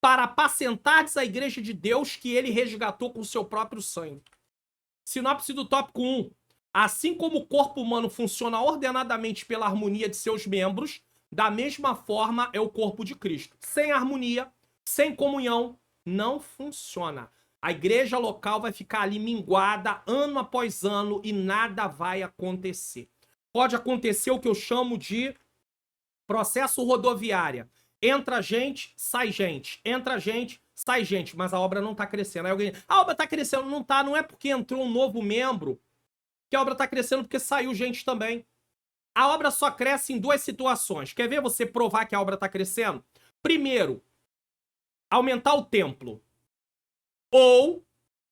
Para apacentardes a igreja de Deus que ele resgatou com o seu próprio sangue. Sinopse do tópico 1. Assim como o corpo humano funciona ordenadamente pela harmonia de seus membros, da mesma forma é o corpo de Cristo. Sem harmonia, sem comunhão, não funciona. A igreja local vai ficar ali minguada ano após ano e nada vai acontecer. Pode acontecer o que eu chamo de processo rodoviário. Entra gente, sai gente. Entra gente, sai gente. Mas a obra não está crescendo. Aí alguém, a obra está crescendo. Não está, não é porque entrou um novo membro que a obra está crescendo, porque saiu gente também. A obra só cresce em duas situações. Quer ver você provar que a obra está crescendo? Primeiro, aumentar o templo. Ou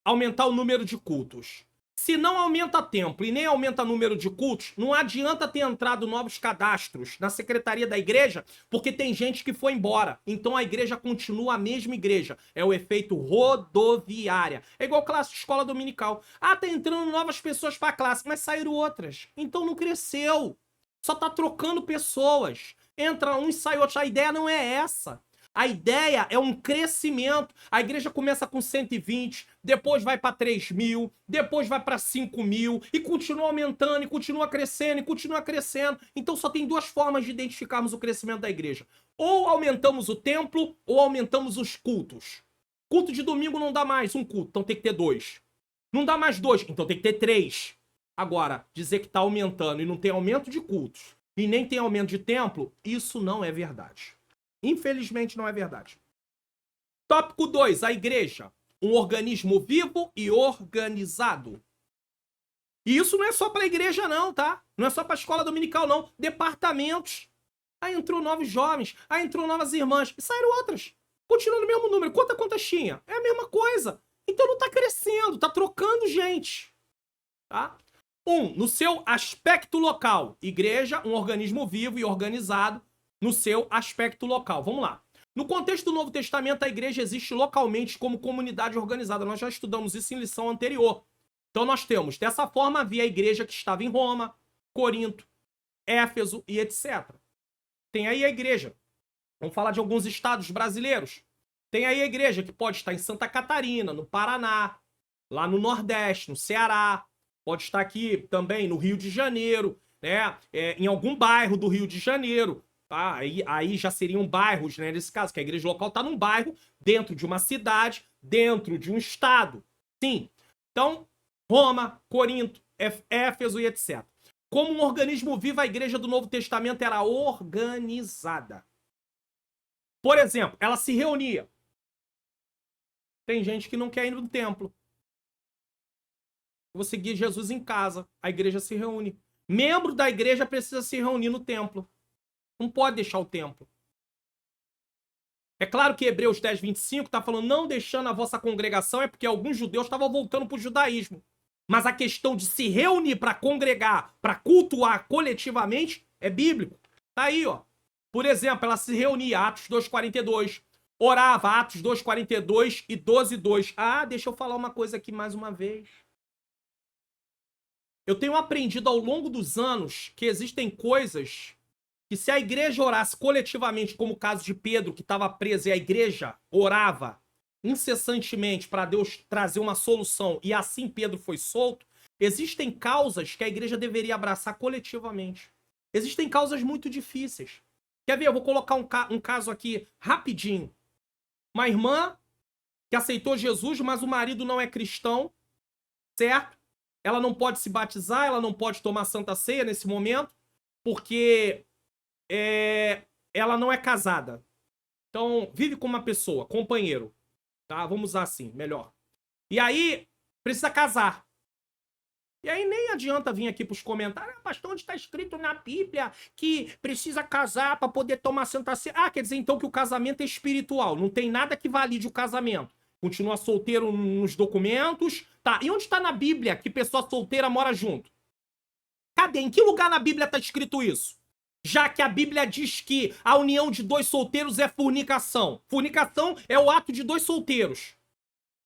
aumentar o número de cultos. Se não aumenta templo e nem aumenta o número de cultos, não adianta ter entrado novos cadastros na secretaria da igreja, porque tem gente que foi embora. Então a igreja continua a mesma igreja. É o efeito rodoviária. É igual classe de escola dominical. Ah, tá entrando novas pessoas para a classe, mas saíram outras. Então não cresceu. Só tá trocando pessoas. Entra um e sai outro. A ideia não é essa. A ideia é um crescimento. A igreja começa com 120, depois vai para 3.000, depois vai para 5.000 e continua aumentando, e continua crescendo, e continua crescendo. Então só tem duas formas de identificarmos o crescimento da igreja. Ou aumentamos o templo, ou aumentamos os cultos. Culto de domingo não dá mais um culto, então tem que ter 2. Não dá mais 2, então tem que ter 3. Agora, dizer que está aumentando e não tem aumento de cultos, e nem tem aumento de templo, isso não é verdade. Infelizmente não é verdade. Tópico 2. A igreja. Um organismo vivo e organizado. E isso não é só para a igreja não, tá? Não é só para a escola dominical não. Departamentos. Aí entrou novos jovens, aí entrou novas irmãs, e saíram outras. Continua no mesmo número. Quantas tinha? É a mesma coisa. Então não tá crescendo, tá trocando gente. Tá? No seu aspecto local. Igreja, um organismo vivo e organizado no seu aspecto local. Vamos lá. No contexto do Novo Testamento, a igreja existe localmente como comunidade organizada. Nós já estudamos isso em lição anterior. Então nós temos, dessa forma, havia a igreja que estava em Roma, Corinto, Éfeso e etc. Tem aí a igreja. Vamos falar de alguns estados brasileiros. Tem aí a igreja que pode estar em Santa Catarina, no Paraná, lá no Nordeste, no Ceará. Pode estar aqui também no Rio de Janeiro, né? Em algum bairro do Rio de Janeiro. Tá? Aí já seriam bairros, né? Nesse caso, que a igreja local está num bairro, dentro de uma cidade, dentro de um estado. Sim. Então, Roma, Corinto, Éfeso e etc. Como um organismo vivo, a igreja do Novo Testamento era organizada. Por exemplo, ela se reunia. Tem gente que não quer ir no templo. Eu vou seguir Jesus em casa. A igreja se reúne. Membro da igreja precisa se reunir no templo. Não pode deixar o templo. É claro que Hebreus 10, 25 está falando não deixando a vossa congregação é porque alguns judeus estavam voltando para o judaísmo. Mas a questão de se reunir para congregar, para cultuar coletivamente, é bíblico. Tá aí, ó. Por exemplo, ela se reunia, Atos 2,42. Orava, Atos 2,42 e 12,2. Ah, deixa eu falar uma coisa aqui mais uma vez. Eu tenho aprendido ao longo dos anos que existem coisas que se a igreja orasse coletivamente, como o caso de Pedro, que estava preso e a igreja orava incessantemente para Deus trazer uma solução e assim Pedro foi solto, existem causas que a igreja deveria abraçar coletivamente. Existem causas muito difíceis. Quer ver? Eu vou colocar um caso aqui rapidinho. Uma irmã que aceitou Jesus, mas o marido não é cristão, certo? Ela não pode se batizar, ela não pode tomar Santa Ceia nesse momento, porque ela não é casada. Então, vive com uma pessoa, companheiro. Tá? Vamos usar assim, melhor. E aí, precisa casar. E aí nem adianta vir aqui pros comentários, pastor, onde está escrito na Bíblia que precisa casar para poder tomar Santa Ceia? Ah, quer dizer então que o casamento é espiritual, não tem nada que valide o casamento. Continua solteiro nos documentos. Tá, e onde está na Bíblia que pessoa solteira mora junto? Cadê? Em que lugar na Bíblia está escrito isso? Já que a Bíblia diz que a união de dois solteiros é fornicação. Fornicação é o ato de dois solteiros.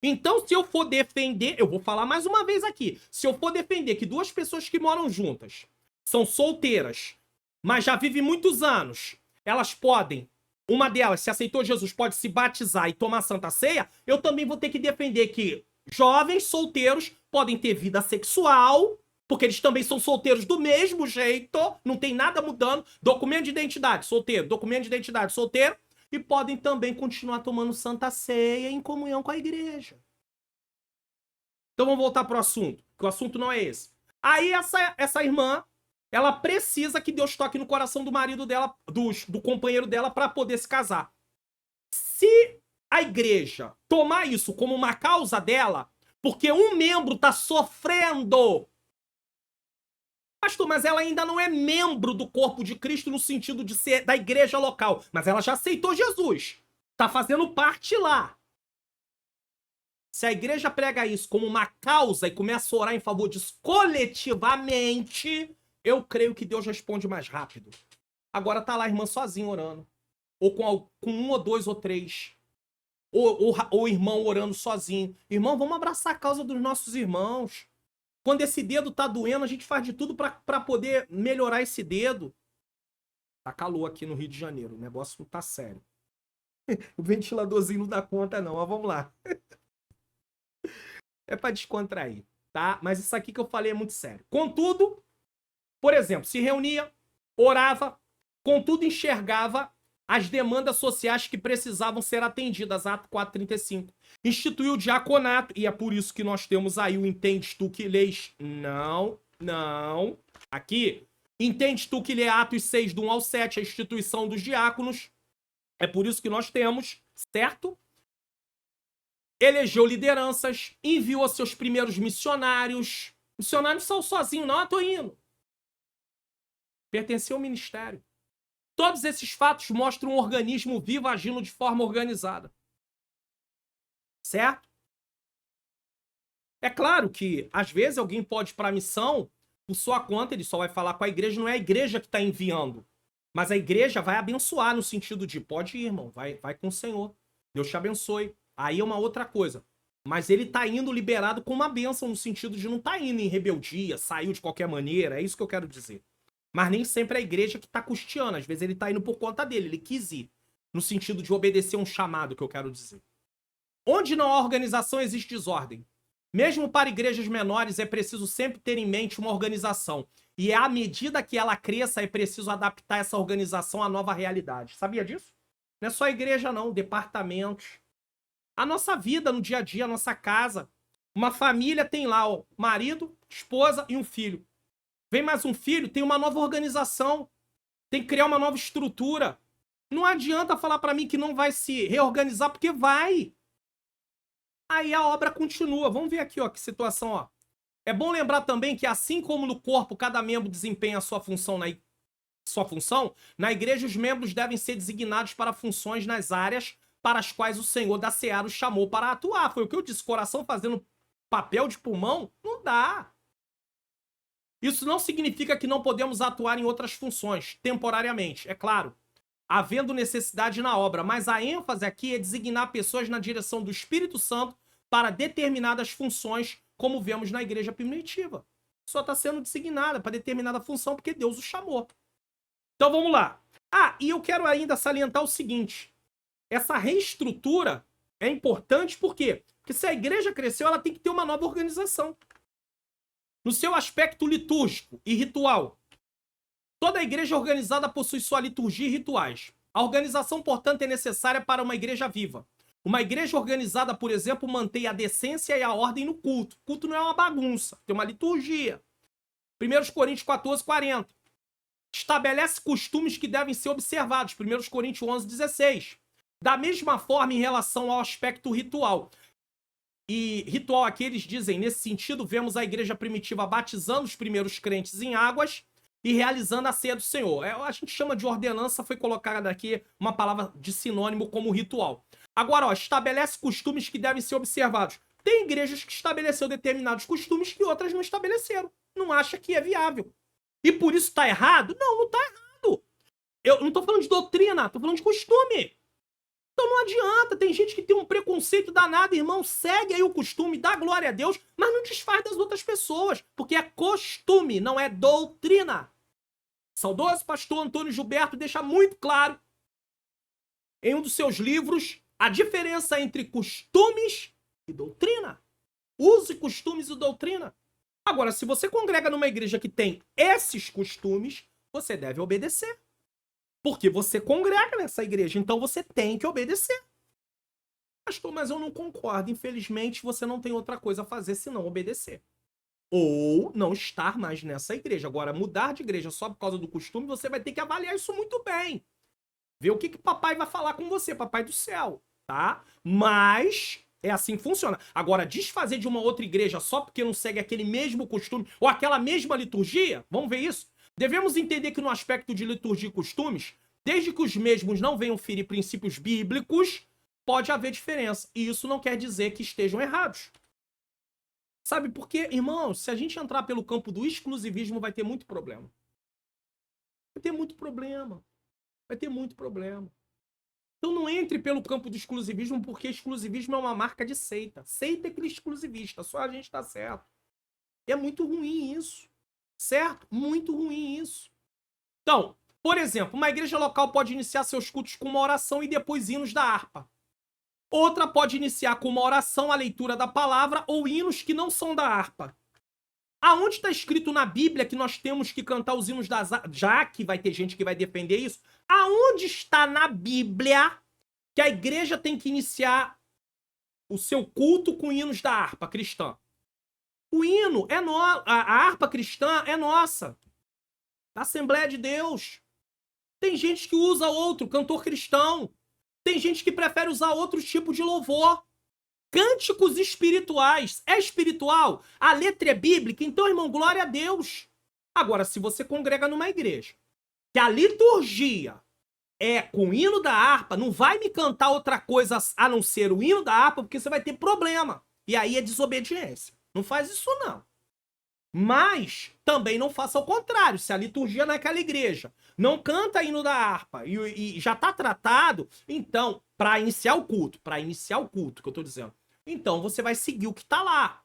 Então, se eu for defender, eu vou falar mais uma vez aqui, se eu for defender que duas pessoas que moram juntas são solteiras, mas já vivem muitos anos, elas podem, uma delas, se aceitou Jesus, pode se batizar e tomar Santa Ceia, eu também vou ter que defender que jovens solteiros podem ter vida sexual, porque eles também são solteiros do mesmo jeito, não tem nada mudando, documento de identidade, solteiro, documento de identidade, solteiro, e podem também continuar tomando Santa Ceia em comunhão com a igreja. Então vamos voltar pro assunto, que o assunto não é esse. Aí essa irmã, ela precisa que Deus toque no coração do marido dela, do companheiro dela, para poder se casar. Se a igreja tomar isso como uma causa dela, porque um membro tá sofrendo... Pastor, mas ela ainda não é membro do corpo de Cristo no sentido de ser da igreja local. Mas ela já aceitou Jesus. Tá fazendo parte lá. Se a igreja prega isso como uma causa e começa a orar em favor disso coletivamente, eu creio que Deus responde mais rápido. Agora tá lá a irmã sozinha orando. Ou com um ou dois ou três. Ou o irmão orando sozinho. Irmão, vamos abraçar a causa dos nossos irmãos. Quando esse dedo tá doendo, a gente faz de tudo pra poder melhorar esse dedo. Tá calor aqui no Rio de Janeiro. O negócio não tá sério. O ventiladorzinho não dá conta, não. Mas vamos lá. É pra descontrair, tá? Mas isso aqui que eu falei é muito sério. Contudo, por exemplo, se reunia, orava, contudo enxergava as demandas sociais que precisavam ser atendidas. Ato 4:35. Instituiu o diaconato, e é por isso que nós temos aí o entendes tu que lês. Não. Aqui, entendes tu que lê Atos 6, do 1 ao 7, a instituição dos diáconos. É por isso que nós temos, certo? Elegeu lideranças, enviou seus primeiros missionários, O missionário não saiu sozinho, não, eu tô indo. Pertenceu ao ministério. Todos esses fatos mostram um organismo vivo agindo de forma organizada. Certo? É claro que, às vezes, alguém pode ir para a missão por sua conta, ele só vai falar com a igreja, não é a igreja que está enviando. Mas a igreja vai abençoar no sentido de, pode ir, irmão, vai com o Senhor. Deus te abençoe. Aí é uma outra coisa. Mas ele tá indo liberado com uma bênção, no sentido de não tá indo em rebeldia, saiu de qualquer maneira, é isso que eu quero dizer. Mas nem sempre é a igreja que tá custeando, às vezes ele tá indo por conta dele, ele quis ir. No sentido de obedecer um chamado, que eu quero dizer. Onde não há organização, existe desordem. Mesmo para igrejas menores, é preciso sempre ter em mente uma organização. E à medida que ela cresça, é preciso adaptar essa organização à nova realidade. Sabia disso? Não é só igreja, não. Departamentos. A nossa vida no dia a dia, a nossa casa. Uma família tem lá, ó, marido, esposa e um filho. Vem mais um filho, tem uma nova organização. Tem que criar uma nova estrutura. Não adianta falar para mim que não vai se reorganizar, porque vai. Aí a obra continua. Vamos ver aqui, ó, que situação, ó. É bom lembrar também que, assim como no corpo cada membro desempenha a sua função na igreja, os membros devem ser designados para funções nas áreas para as quais o Senhor da Seara os chamou para atuar. Foi o que eu disse, coração fazendo papel de pulmão, não dá. Isso não significa que não podemos atuar em outras funções, temporariamente, é claro, havendo necessidade na obra, mas a ênfase aqui é designar pessoas na direção do Espírito Santo para determinadas funções, como vemos na igreja primitiva. Só está sendo designada para determinada função porque Deus o chamou. Então vamos lá. E eu quero ainda salientar o seguinte. Essa reestrutura é importante por quê? Porque se a igreja cresceu, ela tem que ter uma nova organização. No seu aspecto litúrgico e ritual, toda igreja organizada possui sua liturgia e rituais. A organização, portanto, é necessária para uma igreja viva. Uma igreja organizada, por exemplo, mantém a decência e a ordem no culto. O culto não é uma bagunça, tem uma liturgia. 1 Coríntios 14, 40. Estabelece costumes que devem ser observados. 1 Coríntios 11, 16. Da mesma forma, em relação ao aspecto ritual. E ritual aqui, eles dizem, nesse sentido, vemos a igreja primitiva batizando os primeiros crentes em águas e realizando a ceia do Senhor. A gente chama de ordenança, foi colocada aqui uma palavra de sinônimo como ritual. Agora, ó, estabelece costumes que devem ser observados. Tem igrejas que estabeleceu determinados costumes que outras não estabeleceram. Não acha que é viável. E por isso tá errado? Não, não tá errado. Eu não tô falando de doutrina, tô falando de costume. Então não adianta, tem gente que tem um preconceito danado, irmão, segue aí o costume, dá glória a Deus, mas não desfaz das outras pessoas, porque é costume, não é doutrina. Saudoso pastor Antônio Gilberto deixa muito claro, em um dos seus livros, a diferença entre costumes e doutrina. Use costumes e doutrina. Agora, se você congrega numa igreja que tem esses costumes, você deve obedecer. Porque você congrega nessa igreja, então você tem que obedecer. Pastor, mas eu não concordo. Infelizmente, você não tem outra coisa a fazer senão obedecer. Ou não estar mais nessa igreja. Agora, mudar de igreja só por causa do costume, você vai ter que avaliar isso muito bem. Ver o que papai vai falar com você, papai do céu, tá? Mas é assim que funciona. Agora, desfazer de uma outra igreja só porque não segue aquele mesmo costume ou aquela mesma liturgia, vamos ver isso? Devemos entender que no aspecto de liturgia e costumes, desde que os mesmos não venham ferir princípios bíblicos, pode haver diferença. E isso não quer dizer que estejam errados. Sabe por quê? Irmãos, se a gente entrar pelo campo do exclusivismo, vai ter muito problema. Vai ter muito problema. Vai ter muito problema. Então não entre pelo campo do exclusivismo, porque exclusivismo é uma marca de seita. Seita é aquele exclusivista, só a gente tá certo. É muito ruim isso. Certo? Muito ruim isso. Então, por exemplo, uma igreja local pode iniciar seus cultos com uma oração e depois hinos da harpa. Outra pode iniciar com uma oração, a leitura da palavra ou hinos que não são da harpa. Aonde está escrito na Bíblia que nós temos que cantar os hinos das harpas? Já que vai ter gente que vai defender isso. Aonde está na Bíblia que a igreja tem que iniciar o seu culto com hinos da harpa cristã? O hino é a harpa cristã é nossa. Da Assembleia de Deus. Tem gente que usa outro, cantor cristão. Tem gente que prefere usar outro tipo de louvor. Cânticos espirituais. É espiritual? A letra é bíblica? Então, irmão, glória a Deus. Agora, se você congrega numa igreja, que a liturgia é com o hino da harpa, não vai me cantar outra coisa a não ser o hino da harpa, porque você vai ter problema. E aí é desobediência. Não faz isso, não. Mas também não faça o contrário. Se a liturgia naquela igreja não canta hino da harpa e já está tratado, então, para iniciar o culto que eu estou dizendo, então você vai seguir o que está lá.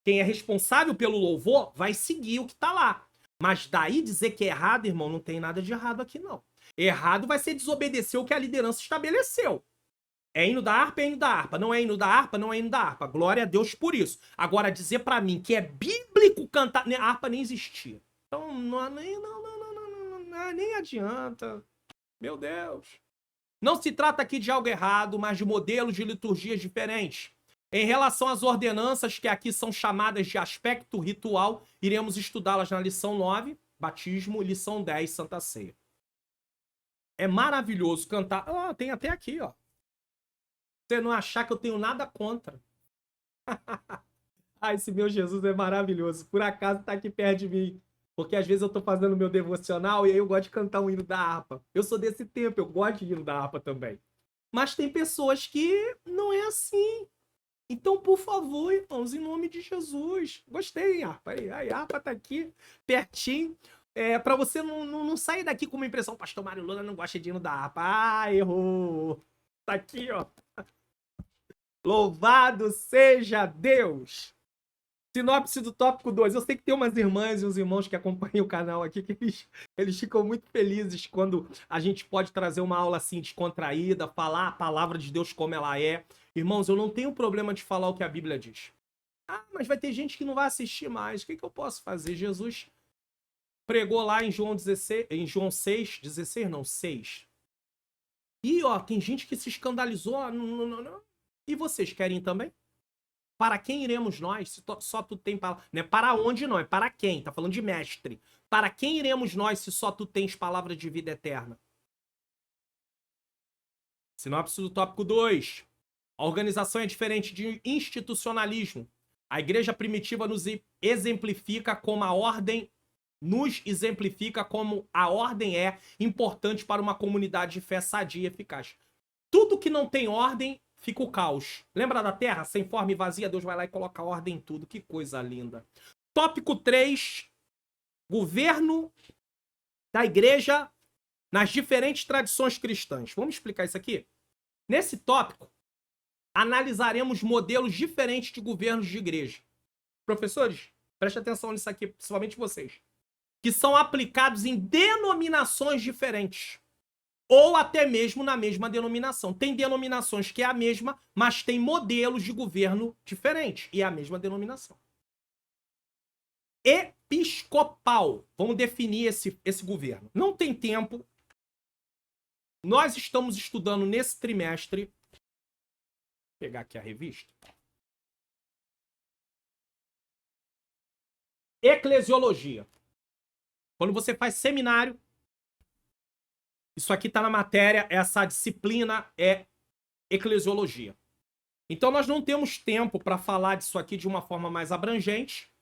Quem é responsável pelo louvor vai seguir o que está lá. Mas daí dizer que é errado, irmão, não tem nada de errado aqui, não. Errado vai ser desobedecer o que a liderança estabeleceu. É hino da harpa, é hino da harpa. Não é hino da harpa, não é hino da harpa. Glória a Deus por isso. Agora, dizer pra mim que é bíblico cantar... A harpa nem existia. Então, nem adianta. Meu Deus. Não se trata aqui de algo errado, mas de modelos de liturgias diferentes. Em relação às ordenanças, que aqui são chamadas de aspecto ritual, iremos estudá-las na lição 9, batismo, e lição 10, Santa Ceia. É maravilhoso cantar... tem até aqui, ó. Você não achar que eu tenho nada contra. Esse meu Jesus é maravilhoso. Por acaso tá aqui perto de mim. Porque às vezes eu tô fazendo meu devocional e aí eu gosto de cantar um hino da harpa. Eu sou desse tempo, eu gosto de hino da harpa também. Mas tem pessoas que não é assim. Então, por favor, irmãos, em nome de Jesus. Gostei, hein, harpa? A harpa tá aqui, pertinho. Pra você não sair daqui com uma impressão, pastor Mário Luna não gosta de hino da harpa. Errou. Tá aqui, ó. Louvado seja Deus! Sinopse do tópico 2. Eu sei que tem umas irmãs e uns irmãos que acompanham o canal aqui que eles ficam muito felizes quando a gente pode trazer uma aula assim descontraída, falar a palavra de Deus como ela é. Irmãos, eu não tenho problema de falar o que a Bíblia diz. Mas vai ter gente que não vai assistir mais. O que eu posso fazer? Jesus pregou lá em João 6. E ó, tem gente que se escandalizou. Não. E vocês querem também? Para quem iremos nós, se só tu tem palavra? Não é para onde não, é para quem? Tá falando de mestre. Para quem iremos nós se só tu tens palavra de vida eterna? Sinopse do tópico 2. A organização é diferente de institucionalismo. A igreja primitiva nos exemplifica como a ordem é importante para uma comunidade de fé sadia e eficaz. Tudo que não tem ordem fica o caos. Lembra da terra? Sem forma e vazia, Deus vai lá e coloca ordem em tudo. Que coisa linda. Tópico 3. Governo da igreja nas diferentes tradições cristãs. Vamos explicar isso aqui? Nesse tópico, analisaremos modelos diferentes de governos de igreja. Professores, preste atenção nisso aqui, principalmente vocês. Que são aplicados em denominações diferentes. Ou até mesmo na mesma denominação. Tem denominações que é a mesma, mas tem modelos de governo diferentes. E é a mesma denominação. Episcopal. Vamos definir esse governo. Não tem tempo. Nós estamos estudando nesse trimestre. Vou pegar aqui a revista. Eclesiologia. Quando você faz seminário, isso aqui está na matéria, essa disciplina é eclesiologia. Então nós não temos tempo para falar disso aqui de uma forma mais abrangente,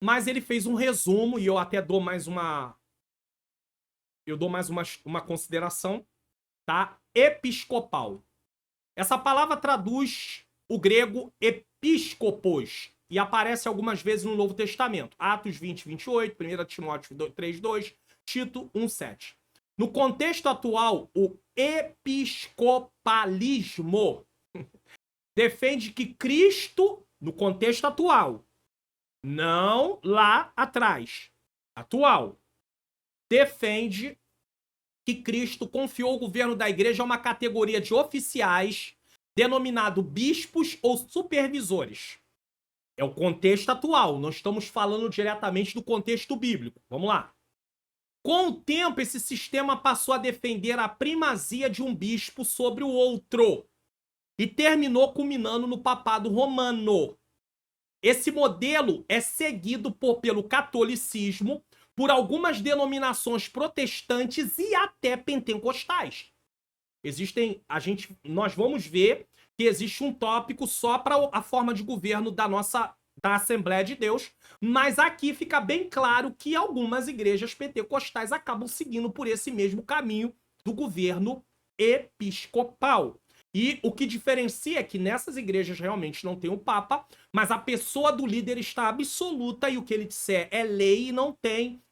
mas ele fez um resumo e eu até dou mais uma consideração, tá? Episcopal. Essa palavra traduz o grego episcopos e aparece algumas vezes no Novo Testamento. Atos 20, 28, 1 Timóteo 3, 2, Tito 1, 7. No contexto atual, o episcopalismo defende que Cristo, no contexto atual, não lá atrás, atual, defende que Cristo confiou o governo da igreja a uma categoria de oficiais denominado bispos ou supervisores. É o contexto atual, não estamos falando diretamente do contexto bíblico. Vamos lá. Com o tempo, esse sistema passou a defender a primazia de um bispo sobre o outro e terminou culminando no papado romano. Esse modelo é seguido pelo catolicismo, por algumas denominações protestantes e até pentecostais. Nós vamos ver que existe um tópico só para a forma de governo da Assembleia de Deus, mas aqui fica bem claro que algumas igrejas pentecostais acabam seguindo por esse mesmo caminho do governo episcopal. E o que diferencia é que nessas igrejas realmente não tem o Papa, mas a pessoa do líder está absoluta e o que ele disser é lei e não tem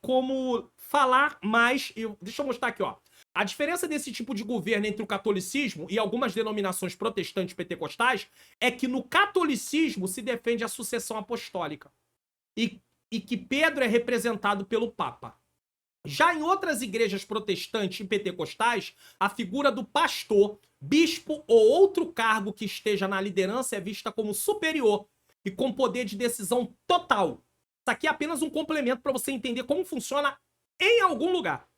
como falar mais. Deixa eu mostrar aqui, ó. A diferença desse tipo de governo entre o catolicismo e algumas denominações protestantes pentecostais é que no catolicismo se defende a sucessão apostólica e que Pedro é representado pelo Papa. Já em outras igrejas protestantes e pentecostais, a figura do pastor, bispo ou outro cargo que esteja na liderança é vista como superior e com poder de decisão total. Isso aqui é apenas um complemento para você entender como funciona em algum lugar.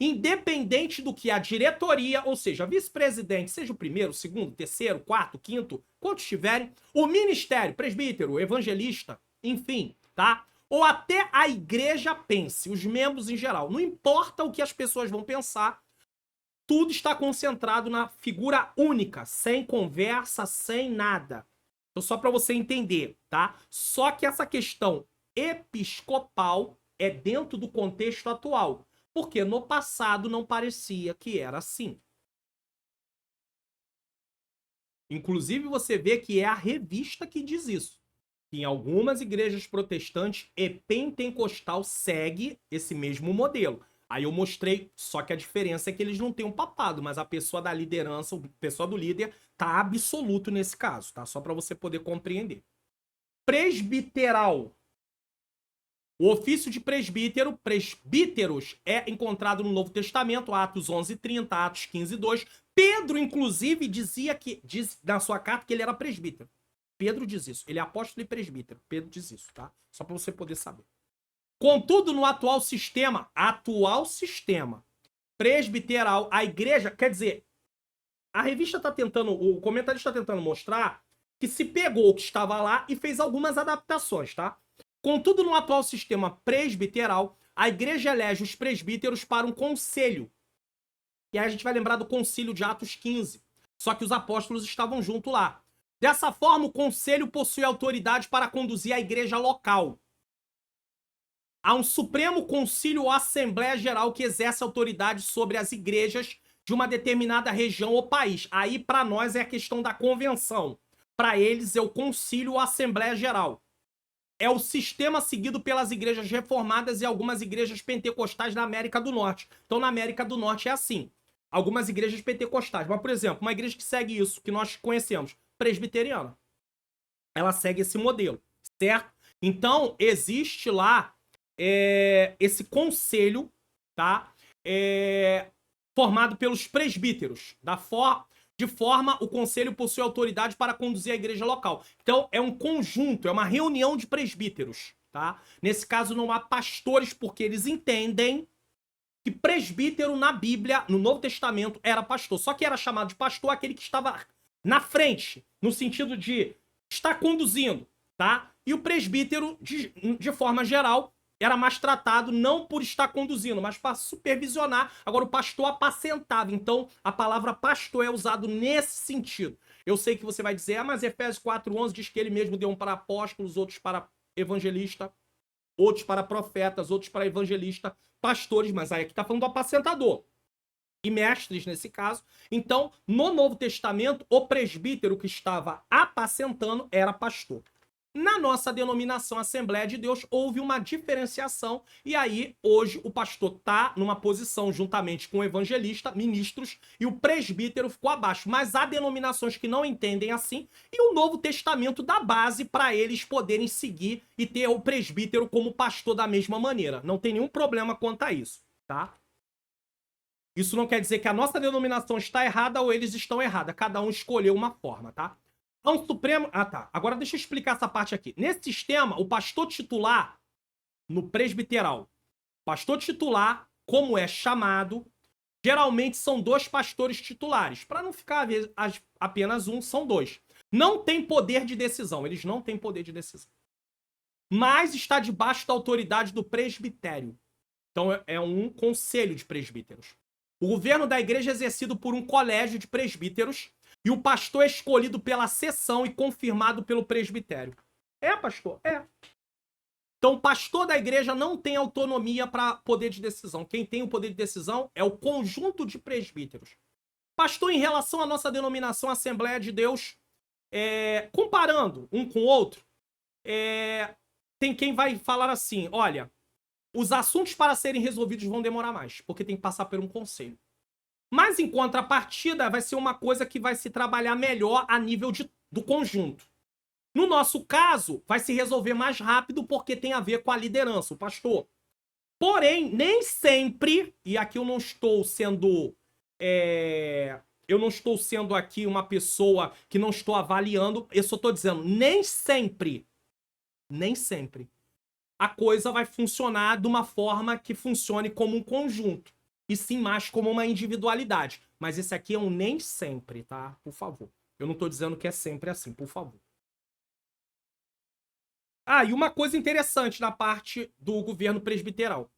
Independente do que a diretoria, ou seja, vice-presidente, seja o primeiro, o segundo, o terceiro, o quarto, o quinto, quantos tiverem, o ministério, presbítero, evangelista, enfim, tá? Ou até a igreja pense, os membros em geral. Não importa o que as pessoas vão pensar, tudo está concentrado na figura única, sem conversa, sem nada. Então, só para você entender, tá? Só que essa questão episcopal é dentro do contexto atual, porque no passado não parecia que era assim. Inclusive, você vê que é a revista que diz isso. Em algumas igrejas protestantes e pentecostal segue esse mesmo modelo. Aí eu mostrei, só que a diferença é que eles não têm um papado, mas a pessoa da liderança, a pessoa do líder, tá absoluto nesse caso, tá? Só para você poder compreender. Presbiteral. O ofício de presbítero, presbíteros, é encontrado no Novo Testamento, Atos 11:30, Atos 15:2. Pedro, inclusive, diz na sua carta que ele era presbítero. Pedro diz isso. Ele é apóstolo e presbítero. Pedro diz isso, tá? Só para você poder saber. Contudo, no atual sistema presbiteral, a igreja, quer dizer, a revista tá tentando, o comentarista está tentando mostrar que se pegou o que estava lá e fez algumas adaptações, tá? Contudo, no atual sistema presbiteral, a igreja elege os presbíteros para um conselho. E aí a gente vai lembrar do concílio de Atos 15. Só que os apóstolos estavam junto lá. Dessa forma, o conselho possui autoridade para conduzir a igreja local. Há um Supremo Concílio ou Assembleia Geral que exerce autoridade sobre as igrejas de uma determinada região ou país. Aí, para nós, é a questão da convenção. Para eles, é o Concílio ou Assembleia Geral. É o sistema seguido pelas igrejas reformadas e algumas igrejas pentecostais na América do Norte. Então, na América do Norte é assim. Algumas igrejas pentecostais. Mas, por exemplo, uma igreja que segue isso, que nós conhecemos, presbiteriana. Ela segue esse modelo, certo? Então, existe lá esse conselho, tá? Formado pelos presbíteros. De forma, o conselho possui autoridade para conduzir a igreja local. Então, é um conjunto, é uma reunião de presbíteros, tá? Nesse caso, não há pastores, porque eles entendem que presbítero na Bíblia, no Novo Testamento, era pastor. Só que era chamado de pastor aquele que estava na frente, no sentido de estar conduzindo, tá? E o presbítero, de forma geral, era mais tratado não por estar conduzindo, mas para supervisionar. Agora, o pastor apacentava. Então, a palavra pastor é usado nesse sentido. Eu sei que você vai dizer, mas Efésios 4:11 diz que ele mesmo deu um para apóstolos, outros para evangelista, outros para profetas, outros para evangelista, pastores, mas aí aqui está falando do apacentador. E mestres, nesse caso. Então, no Novo Testamento, o presbítero que estava apacentando era pastor. Na nossa denominação Assembleia de Deus, houve uma diferenciação, e aí, hoje, o pastor está numa posição, juntamente com o evangelista, ministros, e o presbítero ficou abaixo. Mas há denominações que não entendem assim, e o Novo Testamento dá base para eles poderem seguir e ter o presbítero como pastor da mesma maneira. Não tem nenhum problema quanto a isso, tá? Isso não quer dizer que a nossa denominação está errada ou eles estão errados. Cada um escolheu uma forma, tá? Há um Supremo... Ah, tá. Agora deixa eu explicar essa parte aqui. Nesse sistema, o pastor titular, no presbiteral, pastor titular, como é chamado, geralmente são 2 pastores titulares. Para não ficar apenas um, são 2. Não tem poder de decisão. Eles não têm poder de decisão. Mas está debaixo da autoridade do presbitério. Então é um conselho de presbíteros. O governo da igreja é exercido por um colégio de presbíteros, E o pastor é escolhido pela sessão e confirmado pelo presbitério. É, pastor? É. Então, o pastor da igreja não tem autonomia para poder de decisão. Quem tem o poder de decisão é o conjunto de presbíteros. Pastor, em relação à nossa denominação Assembleia de Deus, comparando um com o outro, tem quem vai falar assim, olha, os assuntos para serem resolvidos vão demorar mais, porque tem que passar por um conselho. Mas, em contrapartida, vai ser uma coisa que vai se trabalhar melhor a nível do conjunto. No nosso caso, vai se resolver mais rápido porque tem a ver com a liderança, o pastor. Porém, nem sempre, e aqui eu não estou sendo... eu não estou sendo aqui uma pessoa que não estou avaliando, eu só estou dizendo, nem sempre, a coisa vai funcionar de uma forma que funcione como um conjunto, e sim mais como uma individualidade. Mas esse aqui é um nem sempre, tá? Por favor. Eu não estou dizendo que é sempre assim, por favor. Ah, e uma coisa interessante na parte do governo presbiteral.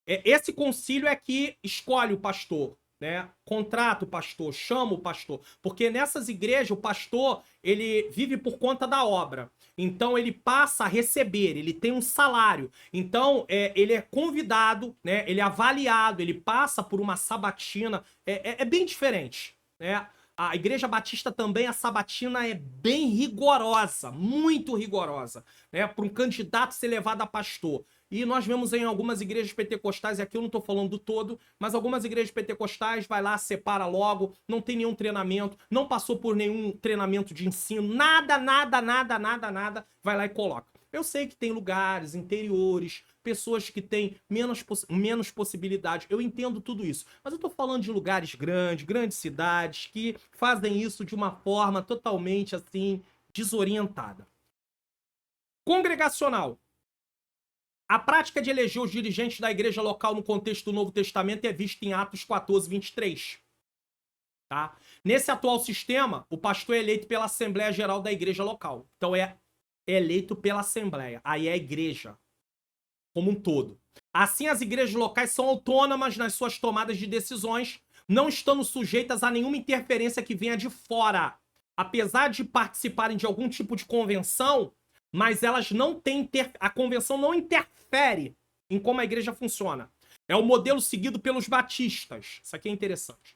Esse concílio é que escolhe o pastor, né? Contrata o pastor, chama o pastor. Porque nessas igrejas, o pastor, ele vive por conta da obra. Então, ele passa a receber, ele tem um salário. Então, ele é convidado, né? Ele é avaliado, ele passa por uma sabatina. É bem diferente, né? A Igreja Batista também, a sabatina é bem rigorosa, muito rigorosa, né? Para um candidato ser levado a pastor. E nós vemos em algumas igrejas pentecostais, e aqui eu não estou falando do todo, mas algumas igrejas pentecostais, vai lá, separa logo, não tem nenhum treinamento, não passou por nenhum treinamento de ensino, nada, vai lá e coloca. Eu sei que tem lugares, interiores, pessoas que têm menos possibilidade. Eu entendo tudo isso. Mas eu tô falando de lugares grandes cidades, que fazem isso de uma forma totalmente, assim, desorientada. Congregacional. A prática de eleger os dirigentes da igreja local no contexto do Novo Testamento é vista em Atos 14, 23. Tá? Nesse atual sistema, o pastor é eleito pela Assembleia Geral da igreja local. Então é eleito pela Assembleia. Aí é a igreja como um todo. Assim, as igrejas locais são autônomas nas suas tomadas de decisões, não estando sujeitas a nenhuma interferência que venha de fora. Apesar de participarem de algum tipo de convenção, mas elas não têm... A convenção não interfere em como a igreja funciona. É o modelo seguido pelos batistas. Isso aqui é interessante.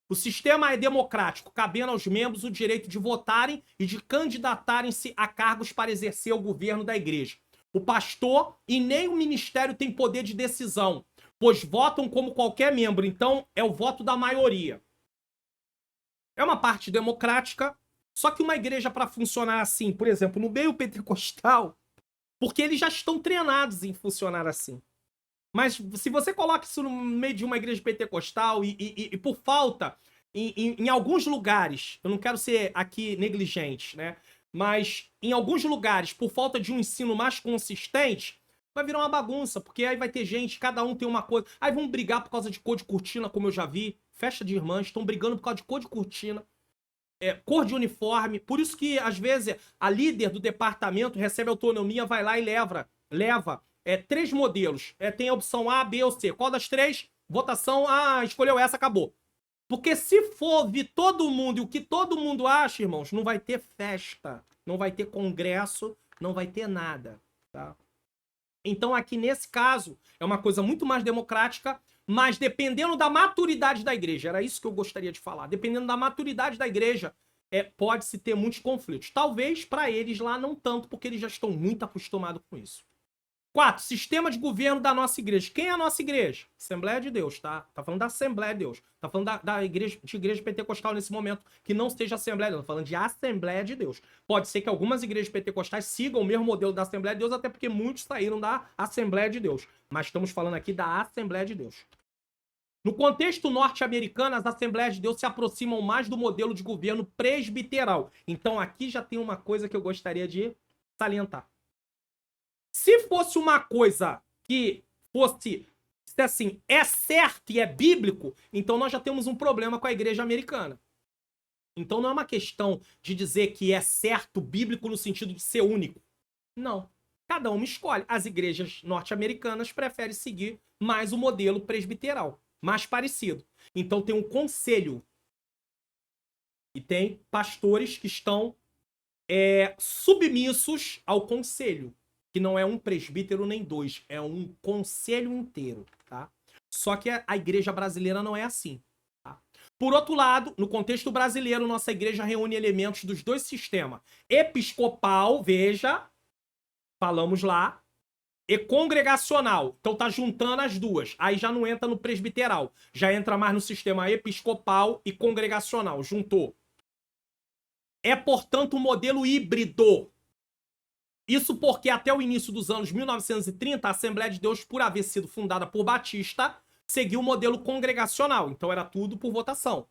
O sistema é democrático, cabendo aos membros o direito de votarem e de candidatarem-se a cargos para exercer o governo da igreja. O pastor e nem o ministério têm poder de decisão, pois votam como qualquer membro, então é o voto da maioria. É uma parte democrática, só que uma igreja para funcionar assim, por exemplo, no meio pentecostal, porque eles já estão treinados em funcionar assim. Mas se você coloca isso no meio de uma igreja pentecostal e por falta, em alguns lugares, eu não quero ser aqui negligente, né? Mas em alguns lugares, por falta de um ensino mais consistente, vai virar uma bagunça, porque aí vai ter gente, cada um tem uma coisa. Aí vão brigar por causa de cor de cortina, como eu já vi. Festa de irmãs, estão brigando por causa de cor de cortina. Cor de uniforme. Por isso que, às vezes, a líder do departamento recebe autonomia, vai lá e leva 3 modelos. Tem a opção A, B ou C. Qual das 3? Votação, escolheu essa, acabou. Porque se for vir todo mundo e o que todo mundo acha, irmãos, não vai ter festa, não vai ter congresso, não vai ter nada, tá? Então aqui nesse caso é uma coisa muito mais democrática, mas dependendo da maturidade da igreja, era isso que eu gostaria de falar, dependendo da maturidade da igreja, pode-se ter muitos conflitos. Talvez para eles lá não tanto, porque eles já estão muito acostumados com isso. 4. Sistema de governo da nossa igreja. Quem é a nossa igreja? Assembleia de Deus, tá? Tá falando da Assembleia de Deus. Tá falando da igreja pentecostal nesse momento, que não seja Assembleia de Deus. Tá falando de Assembleia de Deus. Pode ser que algumas igrejas pentecostais sigam o mesmo modelo da Assembleia de Deus, até porque muitos saíram da Assembleia de Deus. Mas estamos falando aqui da Assembleia de Deus. No contexto norte-americano, as Assembleias de Deus se aproximam mais do modelo de governo presbiteral. Então aqui já tem uma coisa que eu gostaria de salientar. Se fosse uma coisa que fosse, assim, é certo e é bíblico, então nós já temos um problema com a igreja americana. Então não é uma questão de dizer que é certo bíblico no sentido de ser único. Não. Cada uma escolhe. As igrejas norte-americanas preferem seguir mais o modelo presbiteral, mais parecido. Então tem um conselho. E tem pastores que estão submissos ao conselho, que não é um presbítero nem dois, é um conselho inteiro, tá? Só que a igreja brasileira não é assim, tá? Por outro lado, no contexto brasileiro, nossa igreja reúne elementos dos dois sistemas. Episcopal, veja, falamos lá, e congregacional. Então tá juntando as duas. Aí já não entra no presbiteral, já entra mais no sistema episcopal e congregacional, juntou. É, portanto, um modelo híbrido. Isso porque até o início dos anos 1930, a Assembleia de Deus, por haver sido fundada por Batista, seguiu o modelo congregacional. Então era tudo por votação.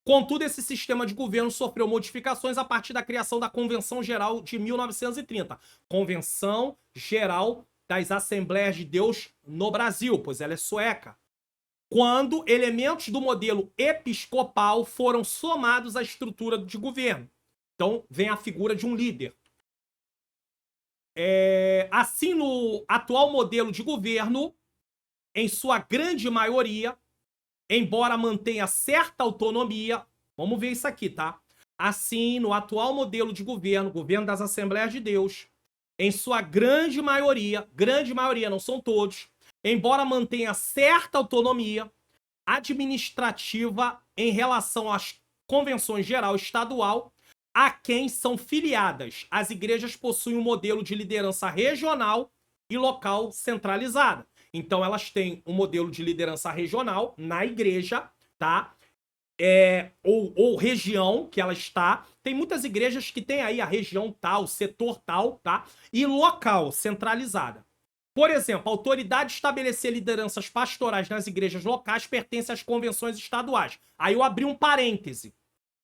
Contudo, esse sistema de governo sofreu modificações a partir da criação da Convenção Geral de 1930. Convenção Geral das Assembleias de Deus no Brasil, pois ela é sueca. Quando elementos do modelo episcopal foram somados à estrutura de governo. Então, vem a figura de um líder. Assim, no atual modelo de governo, em sua grande maioria, embora mantenha certa autonomia, vamos ver isso aqui, tá? Assim, no atual modelo de governo, governo das Assembleias de Deus, em sua grande maioria, não são todos, embora mantenha certa autonomia administrativa em relação às convenções geral estadual, a quem são filiadas. As igrejas possuem um modelo de liderança regional e local centralizada. Então, elas têm um modelo de liderança regional na igreja, tá? Ou região que ela está. Tem muitas igrejas que tem aí a região tal, setor tal, tá? E local, centralizada. Por exemplo, a autoridade de estabelecer lideranças pastorais nas igrejas locais pertence às convenções estaduais. Aí eu abri um parêntese.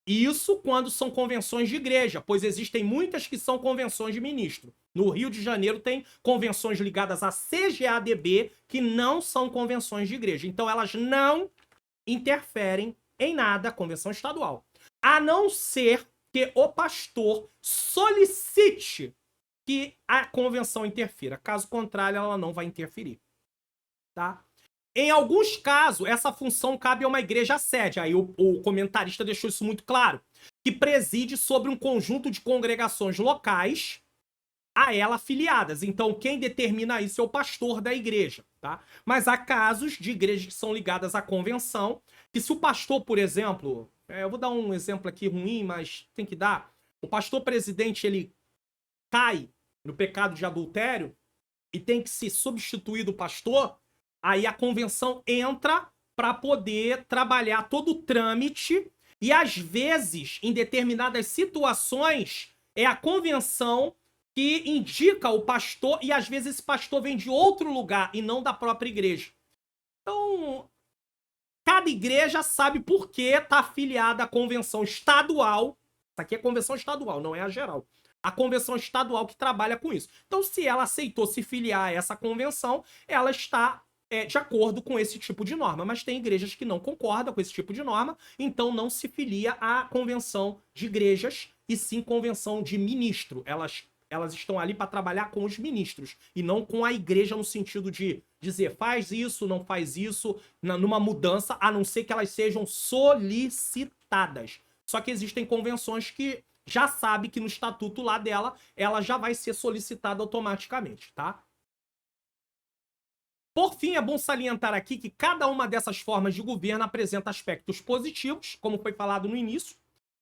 Isso quando são convenções de igreja, pois existem muitas que são convenções de ministro. No Rio de Janeiro tem convenções ligadas à CGADB que não são convenções de igreja. Então elas não interferem em nada a convenção estadual. A não ser que o pastor solicite que a convenção interfira. Caso contrário, ela não vai interferir. Tá? Em alguns casos, essa função cabe a uma igreja sede. Aí o comentarista deixou isso muito claro. Que preside sobre um conjunto de congregações locais a ela afiliadas. Então, quem determina isso é o pastor da igreja. Tá? Mas há casos de igrejas que são ligadas à convenção, que se o pastor, por exemplo... eu vou dar um exemplo aqui ruim, mas tem que dar. O pastor presidente, ele cai no pecado de adultério e tem que se substituir do pastor... Aí a convenção entra para poder trabalhar todo o trâmite e, às vezes, em determinadas situações, é a convenção que indica o pastor e, às vezes, esse pastor vem de outro lugar e não da própria igreja. Então, cada igreja sabe por que está afiliada à convenção estadual. Isso aqui é convenção estadual, não é a geral. A convenção estadual que trabalha com isso. Então, se ela aceitou se filiar a essa convenção, ela está... de acordo com esse tipo de norma, mas tem igrejas que não concordam com esse tipo de norma, então não se filia à convenção de igrejas, e sim convenção de ministro. Elas estão ali para trabalhar com os ministros, e não com a igreja no sentido de dizer faz isso, não faz isso, numa mudança, a não ser que elas sejam solicitadas. Só que existem convenções que já sabe que no estatuto lá dela, ela já vai ser solicitada automaticamente, tá? Por fim, é bom salientar aqui que cada uma dessas formas de governo apresenta aspectos positivos, como foi falado no início,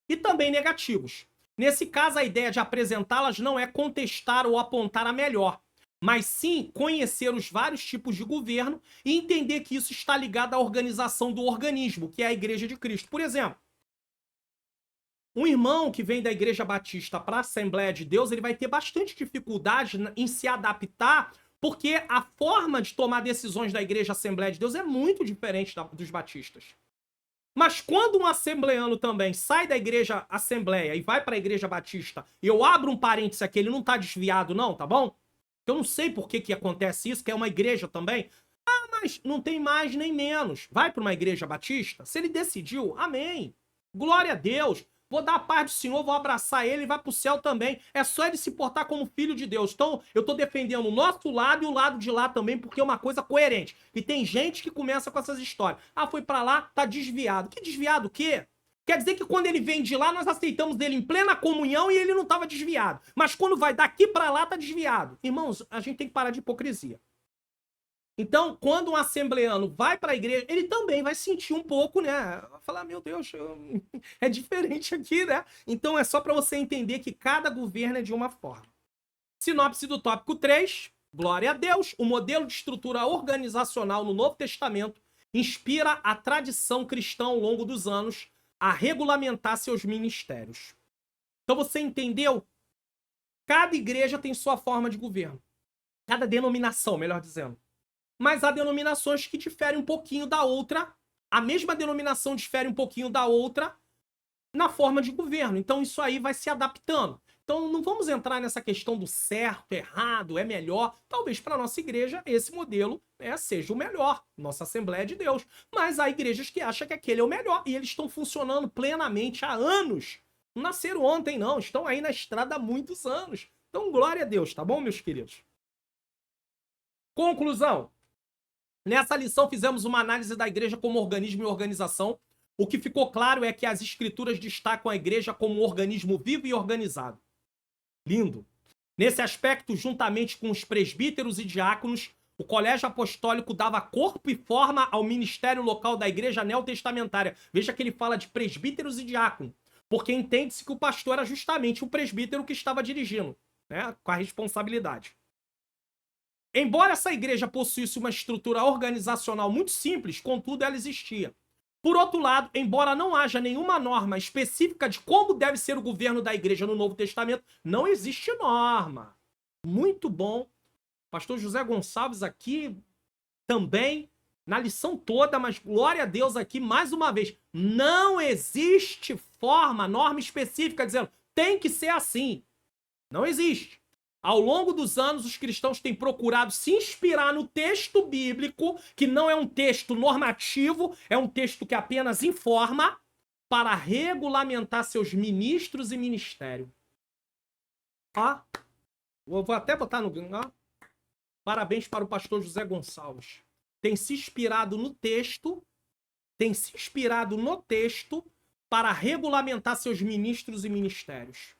e também negativos. Nesse caso, a ideia de apresentá-las não é contestar ou apontar a melhor, mas sim conhecer os vários tipos de governo e entender que isso está ligado à organização do organismo, que é a Igreja de Cristo. Por exemplo, um irmão que vem da Igreja Batista para a Assembleia de Deus, ele vai ter bastante dificuldade em se adaptar, porque a forma de tomar decisões da Igreja Assembleia de Deus é muito diferente dos batistas. Mas quando um assembleano também sai da Igreja Assembleia e vai para a Igreja Batista, e eu abro um parênteses aqui, ele não está desviado não, tá bom? Eu não sei por que acontece isso, que é uma igreja também. Ah, mas não tem mais nem menos. Vai para uma Igreja Batista? Se ele decidiu, amém. Glória a Deus. Vou dar a paz do Senhor, vou abraçar ele e vai pro céu também. É só ele se portar como filho de Deus. Então, eu tô defendendo o nosso lado e o lado de lá também, porque é uma coisa coerente. E tem gente que começa com essas histórias. Ah, foi pra lá, tá desviado. Que desviado o quê? Quer dizer que quando ele vem de lá, nós aceitamos dele em plena comunhão e ele não estava desviado. Mas quando vai daqui para lá, tá desviado. Irmãos, a gente tem que parar de hipocrisia. Então, quando um assembleano vai para a igreja, ele também vai sentir um pouco, né? Vai falar, meu Deus, é diferente aqui, né? Então, é só para você entender que cada governo é de uma forma. Sinopse do tópico 3. Glória a Deus. O modelo de estrutura organizacional no Novo Testamento inspira a tradição cristã ao longo dos anos a regulamentar seus ministérios. Então, você entendeu? Cada igreja tem sua forma de governo. Cada denominação, melhor dizendo. Mas há denominações que diferem um pouquinho da outra. A mesma denominação difere um pouquinho da outra na forma de governo. Então isso aí vai se adaptando. Então não vamos entrar nessa questão do certo, errado, é melhor. Talvez para a nossa igreja esse modelo seja o melhor. Nossa Assembleia de Deus. Mas há igrejas que acham que aquele é o melhor. E eles estão funcionando plenamente há anos. Não nasceram ontem, não. Estão aí na estrada há muitos anos. Então glória a Deus, tá bom, meus queridos? Conclusão. Nessa lição fizemos uma análise da igreja como organismo e organização. O que ficou claro é que as escrituras destacam a igreja como um organismo vivo e organizado. Lindo. Nesse aspecto, juntamente com os presbíteros e diáconos, o colégio apostólico dava corpo e forma ao ministério local da igreja neotestamentária. Veja que ele fala de presbíteros e diáconos, porque entende-se que o pastor era justamente o presbítero que estava dirigindo, né, com a responsabilidade. Embora essa igreja possuísse uma estrutura organizacional muito simples, contudo ela existia. Por outro lado, embora não haja nenhuma norma específica de como deve ser o governo da igreja no Novo Testamento, não existe norma. Muito bom. Pastor José Gonçalves aqui também, na lição toda, mas glória a Deus aqui mais uma vez. Não existe norma específica dizendo tem que ser assim. Não existe. Ao longo dos anos, os cristãos têm procurado se inspirar no texto bíblico, que não é um texto normativo, é um texto que apenas informa, para regulamentar seus ministros e ministério. Ó, eu vou até botar no... Ó, parabéns para o pastor José Gonçalves. Tem se inspirado no texto para regulamentar seus ministros e ministérios.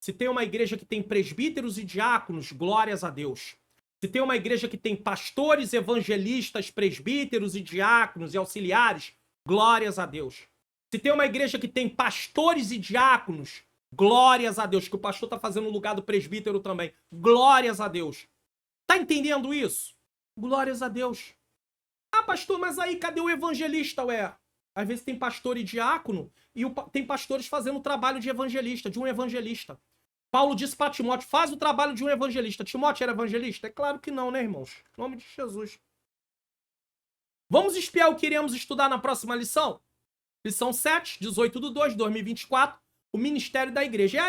Se tem uma igreja que tem presbíteros e diáconos, glórias a Deus. Se tem uma igreja que tem pastores, evangelistas, presbíteros e diáconos e auxiliares, glórias a Deus. Se tem uma igreja que tem pastores e diáconos, glórias a Deus, que o pastor está fazendo no lugar do presbítero também, glórias a Deus. Tá entendendo isso? Glórias a Deus. Ah, pastor, mas aí cadê o evangelista, ué? Às vezes tem pastor e diácono e tem pastores fazendo o trabalho de evangelista, de um evangelista. Paulo disse para Timóteo, faz o trabalho de um evangelista. Timóteo era evangelista? É claro que não, né, irmãos? Em nome de Jesus. Vamos espiar o que iremos estudar na próxima lição? Lição 7, 18/2 de 2024, o ministério da igreja. E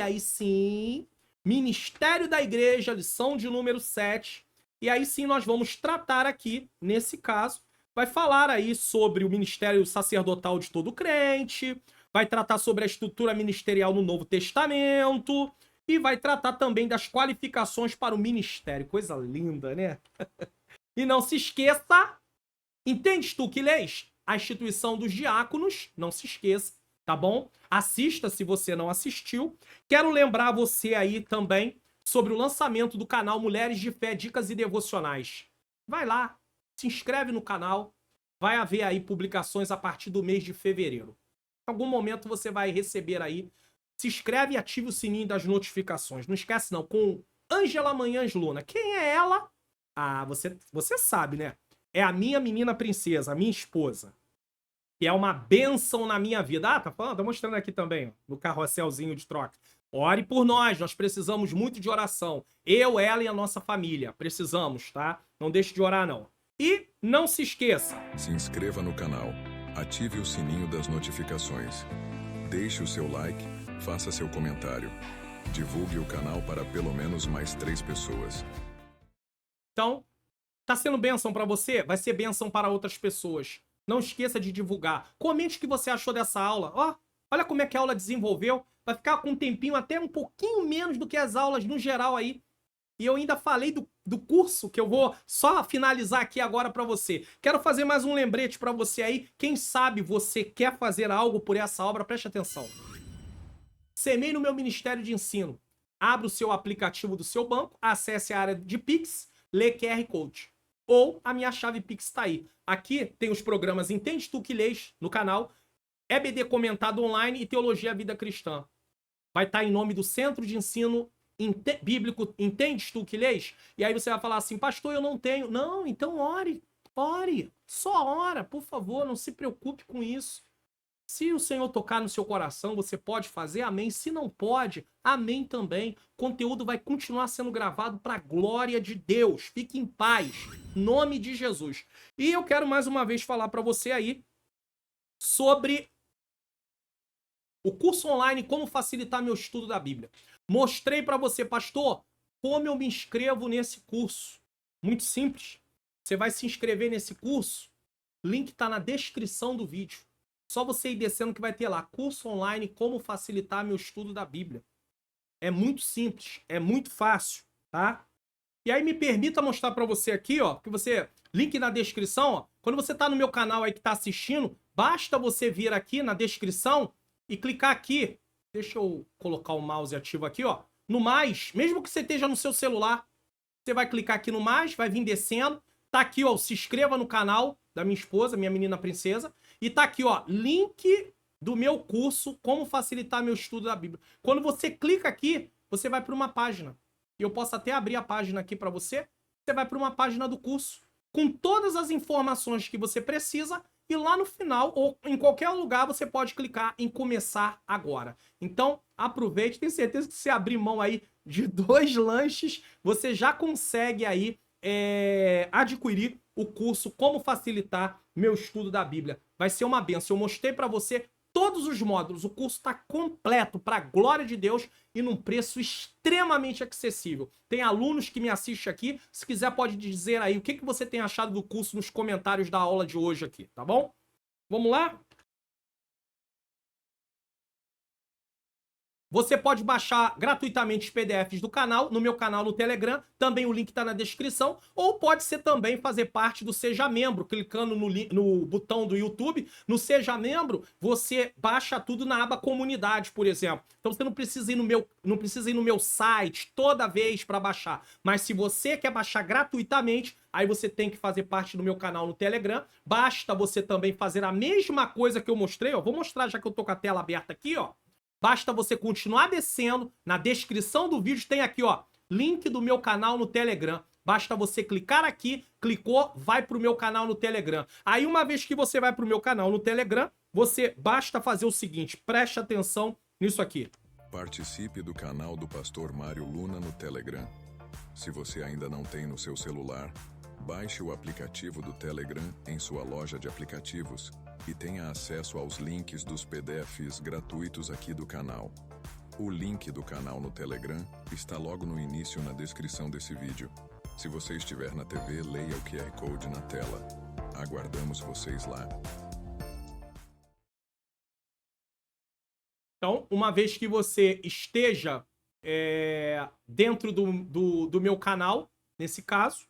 aí sim, ministério da igreja, lição de número 7. E aí sim nós vamos tratar aqui, nesse caso, vai falar aí sobre o ministério sacerdotal de todo crente, vai tratar sobre a estrutura ministerial no Novo Testamento e vai tratar também das qualificações para o ministério. Coisa linda, né? E não se esqueça, entendes tu que lês? A instituição dos diáconos, não se esqueça, tá bom? Assista se você não assistiu. Quero lembrar você aí também sobre o lançamento do canal Mulheres de Fé, Dicas e Devocionais. Vai lá, se inscreve no canal, vai haver aí publicações a partir do mês de fevereiro. Em algum momento você vai receber aí. Se inscreve e ative o sininho das notificações. Não esquece não, com Ângela Manhãs Luna. Quem é ela? Ah, você sabe, né? É a minha menina princesa, a minha esposa. Que é uma bênção na minha vida. Ah, tá falando? Tá mostrando aqui também, ó, no carrosselzinho de troca. Ore por nós precisamos muito de oração. Eu, ela e a nossa família. Precisamos, tá? Não deixe de orar, não. E não se esqueça. Se inscreva no canal, ative o sininho das notificações. Deixe o seu like, faça seu comentário. Divulgue o canal para pelo menos mais 3 pessoas. Então, tá sendo bênção para você? Vai ser bênção para outras pessoas. Não esqueça de divulgar. Comente o que você achou dessa aula. Ó, olha como é que a aula desenvolveu. Vai ficar com um tempinho até um pouquinho menos do que as aulas no geral aí. E eu ainda falei do curso, que eu vou só finalizar aqui agora para você. Quero fazer mais um lembrete para você aí. Quem sabe você quer fazer algo por essa obra, preste atenção. Semeie no meu Ministério de Ensino. Abra o seu aplicativo do seu banco, acesse a área de Pix, lê QR Code. Ou a minha chave Pix está aí. Aqui tem os programas Entende Tu Que Lês no canal, EBD Comentado Online e Teologia Vida Cristã. Vai estar em nome do Centro de Ensino Bíblico Entendes Tu Que Lês? E aí você vai falar assim, pastor, eu não tenho. Não, então ore, ore. Só ora, por favor, não se preocupe com isso. Se o Senhor tocar no seu coração, você pode fazer, amém. Se não pode, amém também. O conteúdo vai continuar sendo gravado para a glória de Deus. Fique em paz. Nome de Jesus. E eu quero mais uma vez falar para você aí sobre o curso online Como Facilitar Meu Estudo da Bíblia. Mostrei para você, pastor, como eu me inscrevo nesse curso. Muito simples. Você vai se inscrever nesse curso. Link está na descrição do vídeo. Só você ir descendo que vai ter lá, curso online Como Facilitar Meu Estudo da Bíblia. É muito simples, é muito fácil, tá? E aí me permita mostrar para você aqui, ó, que você, link na descrição, ó. Quando você tá no meu canal aí que tá assistindo, basta você vir aqui na descrição e clicar aqui. Deixa eu colocar o mouse ativo aqui, ó. No mais, mesmo que você esteja no seu celular, você vai clicar aqui no mais, vai vir descendo. Tá aqui, ó, se inscreva no canal da minha esposa, minha menina princesa. E tá aqui, ó, link do meu curso Como Facilitar Meu Estudo da Bíblia. Quando você clica aqui, você vai para uma página. E eu posso até abrir a página aqui para você. Você vai para uma página do curso com todas as informações que você precisa e lá no final ou em qualquer lugar você pode clicar em começar agora. Então, aproveite, tenho certeza que se você abrir mão aí de 2 lanches, você já consegue aí adquirir o curso Como Facilitar Meu Estudo da Bíblia. Vai ser uma benção. Eu mostrei para você todos os módulos. O curso está completo, para a glória de Deus e num preço extremamente acessível. Tem alunos que me assistem aqui. Se quiser, pode dizer aí o que você tem achado do curso nos comentários da aula de hoje aqui, tá bom? Vamos lá? Você pode baixar gratuitamente os PDFs do canal, no meu canal no Telegram, também o link está na descrição, ou pode ser também fazer parte do Seja Membro, clicando no botão do YouTube, no Seja Membro, você baixa tudo na aba Comunidade, por exemplo. Então você não precisa ir no meu site toda vez para baixar, mas se você quer baixar gratuitamente, aí você tem que fazer parte do meu canal no Telegram, basta você também fazer a mesma coisa que eu mostrei, ó. Vou mostrar já que eu tô com a tela aberta aqui, ó. Basta você continuar descendo, na descrição do vídeo tem aqui, ó, link do meu canal no Telegram. Basta você clicar aqui, clicou, vai pro meu canal no Telegram. Aí uma vez que você vai pro meu canal no Telegram, basta fazer o seguinte, preste atenção nisso aqui. Participe do canal do Pastor Mário Luna no Telegram. Se você ainda não tem no seu celular, baixe o aplicativo do Telegram em sua loja de aplicativos e tenha acesso aos links dos PDFs gratuitos aqui do canal. O link do canal no Telegram está logo no início na descrição desse vídeo. Se você estiver na TV, leia o QR Code na tela. Aguardamos vocês lá. Então, uma vez que você esteja dentro do meu canal, nesse caso,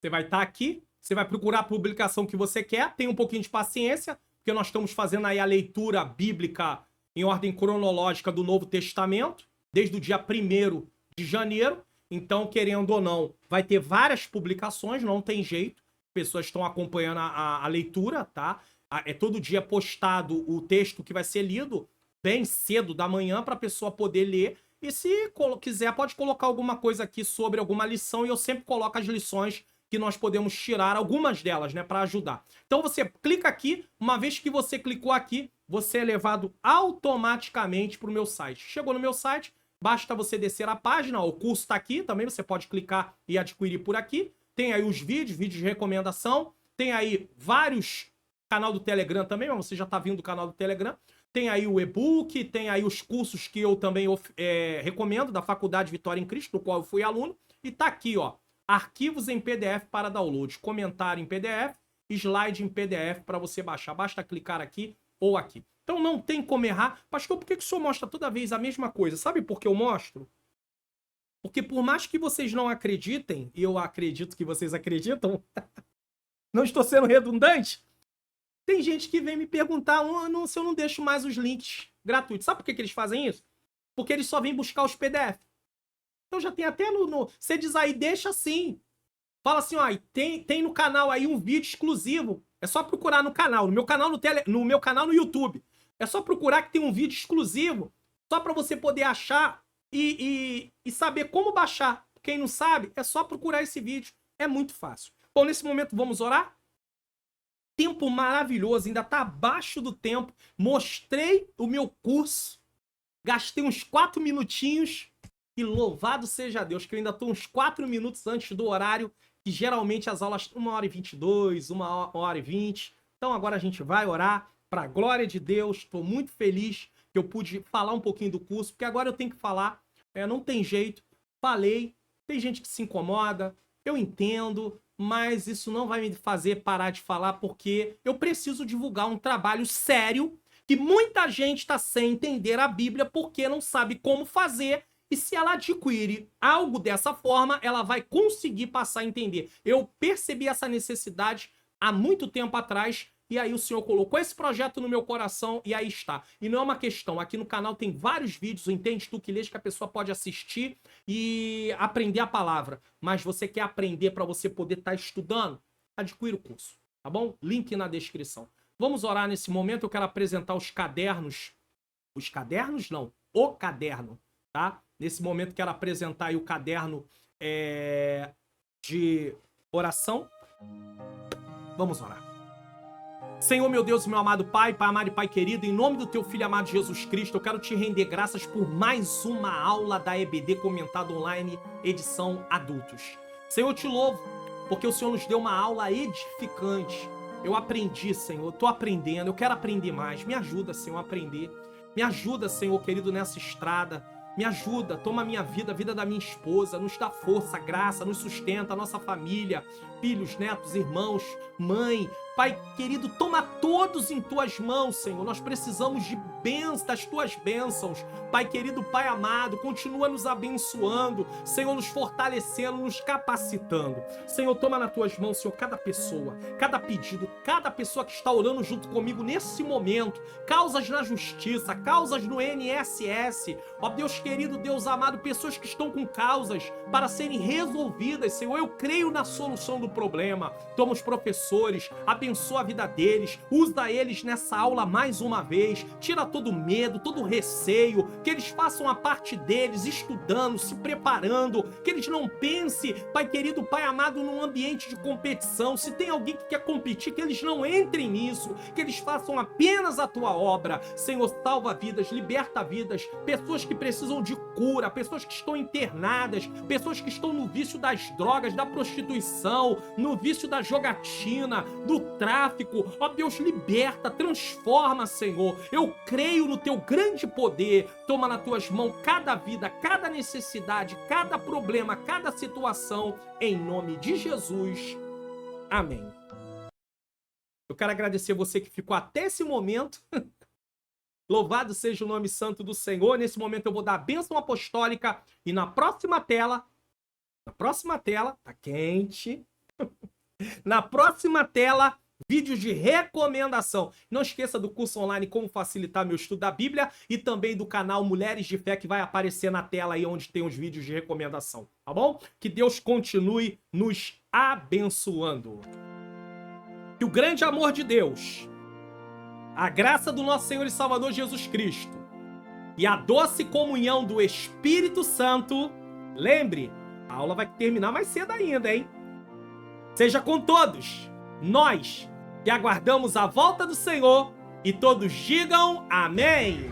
você vai estar aqui, você vai procurar a publicação que você quer, tem um pouquinho de paciência, porque nós estamos fazendo aí a leitura bíblica em ordem cronológica do Novo Testamento, desde o dia 1º de janeiro. Então, querendo ou não, vai ter várias publicações, não tem jeito. Pessoas estão acompanhando a leitura, tá? É todo dia postado o texto que vai ser lido, bem cedo da manhã, para a pessoa poder ler. E se quiser, pode colocar alguma coisa aqui sobre alguma lição, e eu sempre coloco as lições que nós podemos tirar, algumas delas, né, para ajudar. Então você clica aqui, uma vez que você clicou aqui, você é levado automaticamente para o meu site. Chegou no meu site, basta você descer a página, ó, o curso está aqui, também você pode clicar e adquirir por aqui. Tem aí os vídeos de recomendação, tem aí vários canal do Telegram também, mas você já está vindo do canal do Telegram. Tem aí o e-book, tem aí os cursos que eu também recomendo, da Faculdade Vitória em Cristo, do qual eu fui aluno. E tá aqui, ó, arquivos em PDF para download, comentário em PDF, slide em PDF para você baixar. Basta clicar aqui ou aqui. Então não tem como errar. Pastor, por que o senhor mostra toda vez a mesma coisa? Sabe por que eu mostro? Porque por mais que vocês não acreditem, e eu acredito que vocês acreditam, não estou sendo redundante, tem gente que vem me perguntar se eu não deixo mais os links gratuitos. Sabe por que eles fazem isso? Porque eles só vêm buscar os PDF. Então já tem até você diz aí, deixa assim. Fala assim, ó, tem no canal aí um vídeo exclusivo. É só procurar no canal, no meu canal no meu canal no YouTube. É só procurar que tem um vídeo exclusivo, só para você poder achar e saber como baixar. Quem não sabe, é só procurar esse vídeo. É muito fácil. Bom, nesse momento vamos orar? Tempo maravilhoso, ainda tá abaixo do tempo. Mostrei o meu curso, gastei uns 4 minutinhos e louvado seja Deus, que eu ainda tô uns 4 minutos antes do horário, que geralmente as aulas 1h22, 1h20. Então agora a gente vai orar para a glória de Deus. Estou muito feliz que eu pude falar um pouquinho do curso, porque agora eu tenho que falar, não tem jeito. Falei, tem gente que se incomoda, eu entendo, mas isso não vai me fazer parar de falar, porque eu preciso divulgar um trabalho sério que muita gente está sem entender a Bíblia porque não sabe como fazer. E se ela adquire algo dessa forma, ela vai conseguir passar a entender. Eu percebi essa necessidade há muito tempo atrás, e aí o Senhor colocou esse projeto no meu coração, e aí está. E não é uma questão, aqui no canal tem vários vídeos, Entende Tu Que Lês, que a pessoa pode assistir e aprender a palavra. Mas você quer aprender para você poder estar estudando? Adquira o curso, tá bom? Link na descrição. Vamos orar nesse momento, eu quero apresentar os cadernos. Os cadernos não, o caderno, tá? Nesse momento quero apresentar aí o caderno de oração. Vamos orar. Senhor, meu Deus, meu amado Pai, Pai amado e Pai querido, em nome do Teu Filho amado Jesus Cristo, eu quero te render graças por mais uma aula da EBD Comentado Online, edição adultos. Senhor, eu te louvo, porque o Senhor nos deu uma aula edificante. Eu aprendi, Senhor, eu tô aprendendo, eu quero aprender mais. Me ajuda, Senhor, a aprender. Me ajuda, Senhor querido, nessa estrada. Me ajuda, toma a minha vida, a vida da minha esposa, nos dá força, graça, nos sustenta, a nossa família, filhos, netos, irmãos, mãe. Pai querido, toma todos em tuas mãos, Senhor. Nós precisamos de das tuas bênçãos. Pai querido, Pai amado, continua nos abençoando, Senhor, nos fortalecendo, nos capacitando. Senhor, toma nas tuas mãos, Senhor, cada pessoa, cada pedido, cada pessoa que está orando junto comigo nesse momento. Causas na justiça, causas no INSS. Ó Deus querido, Deus amado, pessoas que estão com causas para serem resolvidas, Senhor. Eu creio na solução do problema. Toma os professores, abençoa a vida deles, usa eles nessa aula mais uma vez, tira todo medo, todo receio, que eles façam a parte deles, estudando, se preparando, que eles não pensem, Pai querido, Pai amado, num ambiente de competição. Se tem alguém que quer competir, que eles não entrem nisso, que eles façam apenas a tua obra. Senhor, salva vidas, liberta vidas, pessoas que precisam de cura, pessoas que estão internadas, pessoas que estão no vício das drogas, da prostituição, no vício da jogatina, do tráfico. Ó Deus, liberta, transforma, Senhor. Eu creio no teu grande poder. Toma nas tuas mãos cada vida, cada necessidade, cada problema, cada situação, em nome de Jesus. Amém. Eu quero agradecer você que ficou até esse momento. Louvado seja o nome santo do Senhor. Nesse momento eu vou dar a bênção apostólica e na próxima tela, tá quente, na próxima tela, vídeos de recomendação. Não esqueça do curso online Como Facilitar Meu Estudo da Bíblia e também do canal Mulheres de Fé, que vai aparecer na tela aí onde tem os vídeos de recomendação, tá bom? Que Deus continue nos abençoando. Que o grande amor de Deus, a graça do nosso Senhor e Salvador Jesus Cristo e a doce comunhão do Espírito Santo, lembre, a aula vai terminar mais cedo ainda, hein? Seja com todos, nós que aguardamos a volta do Senhor, e todos digam amém.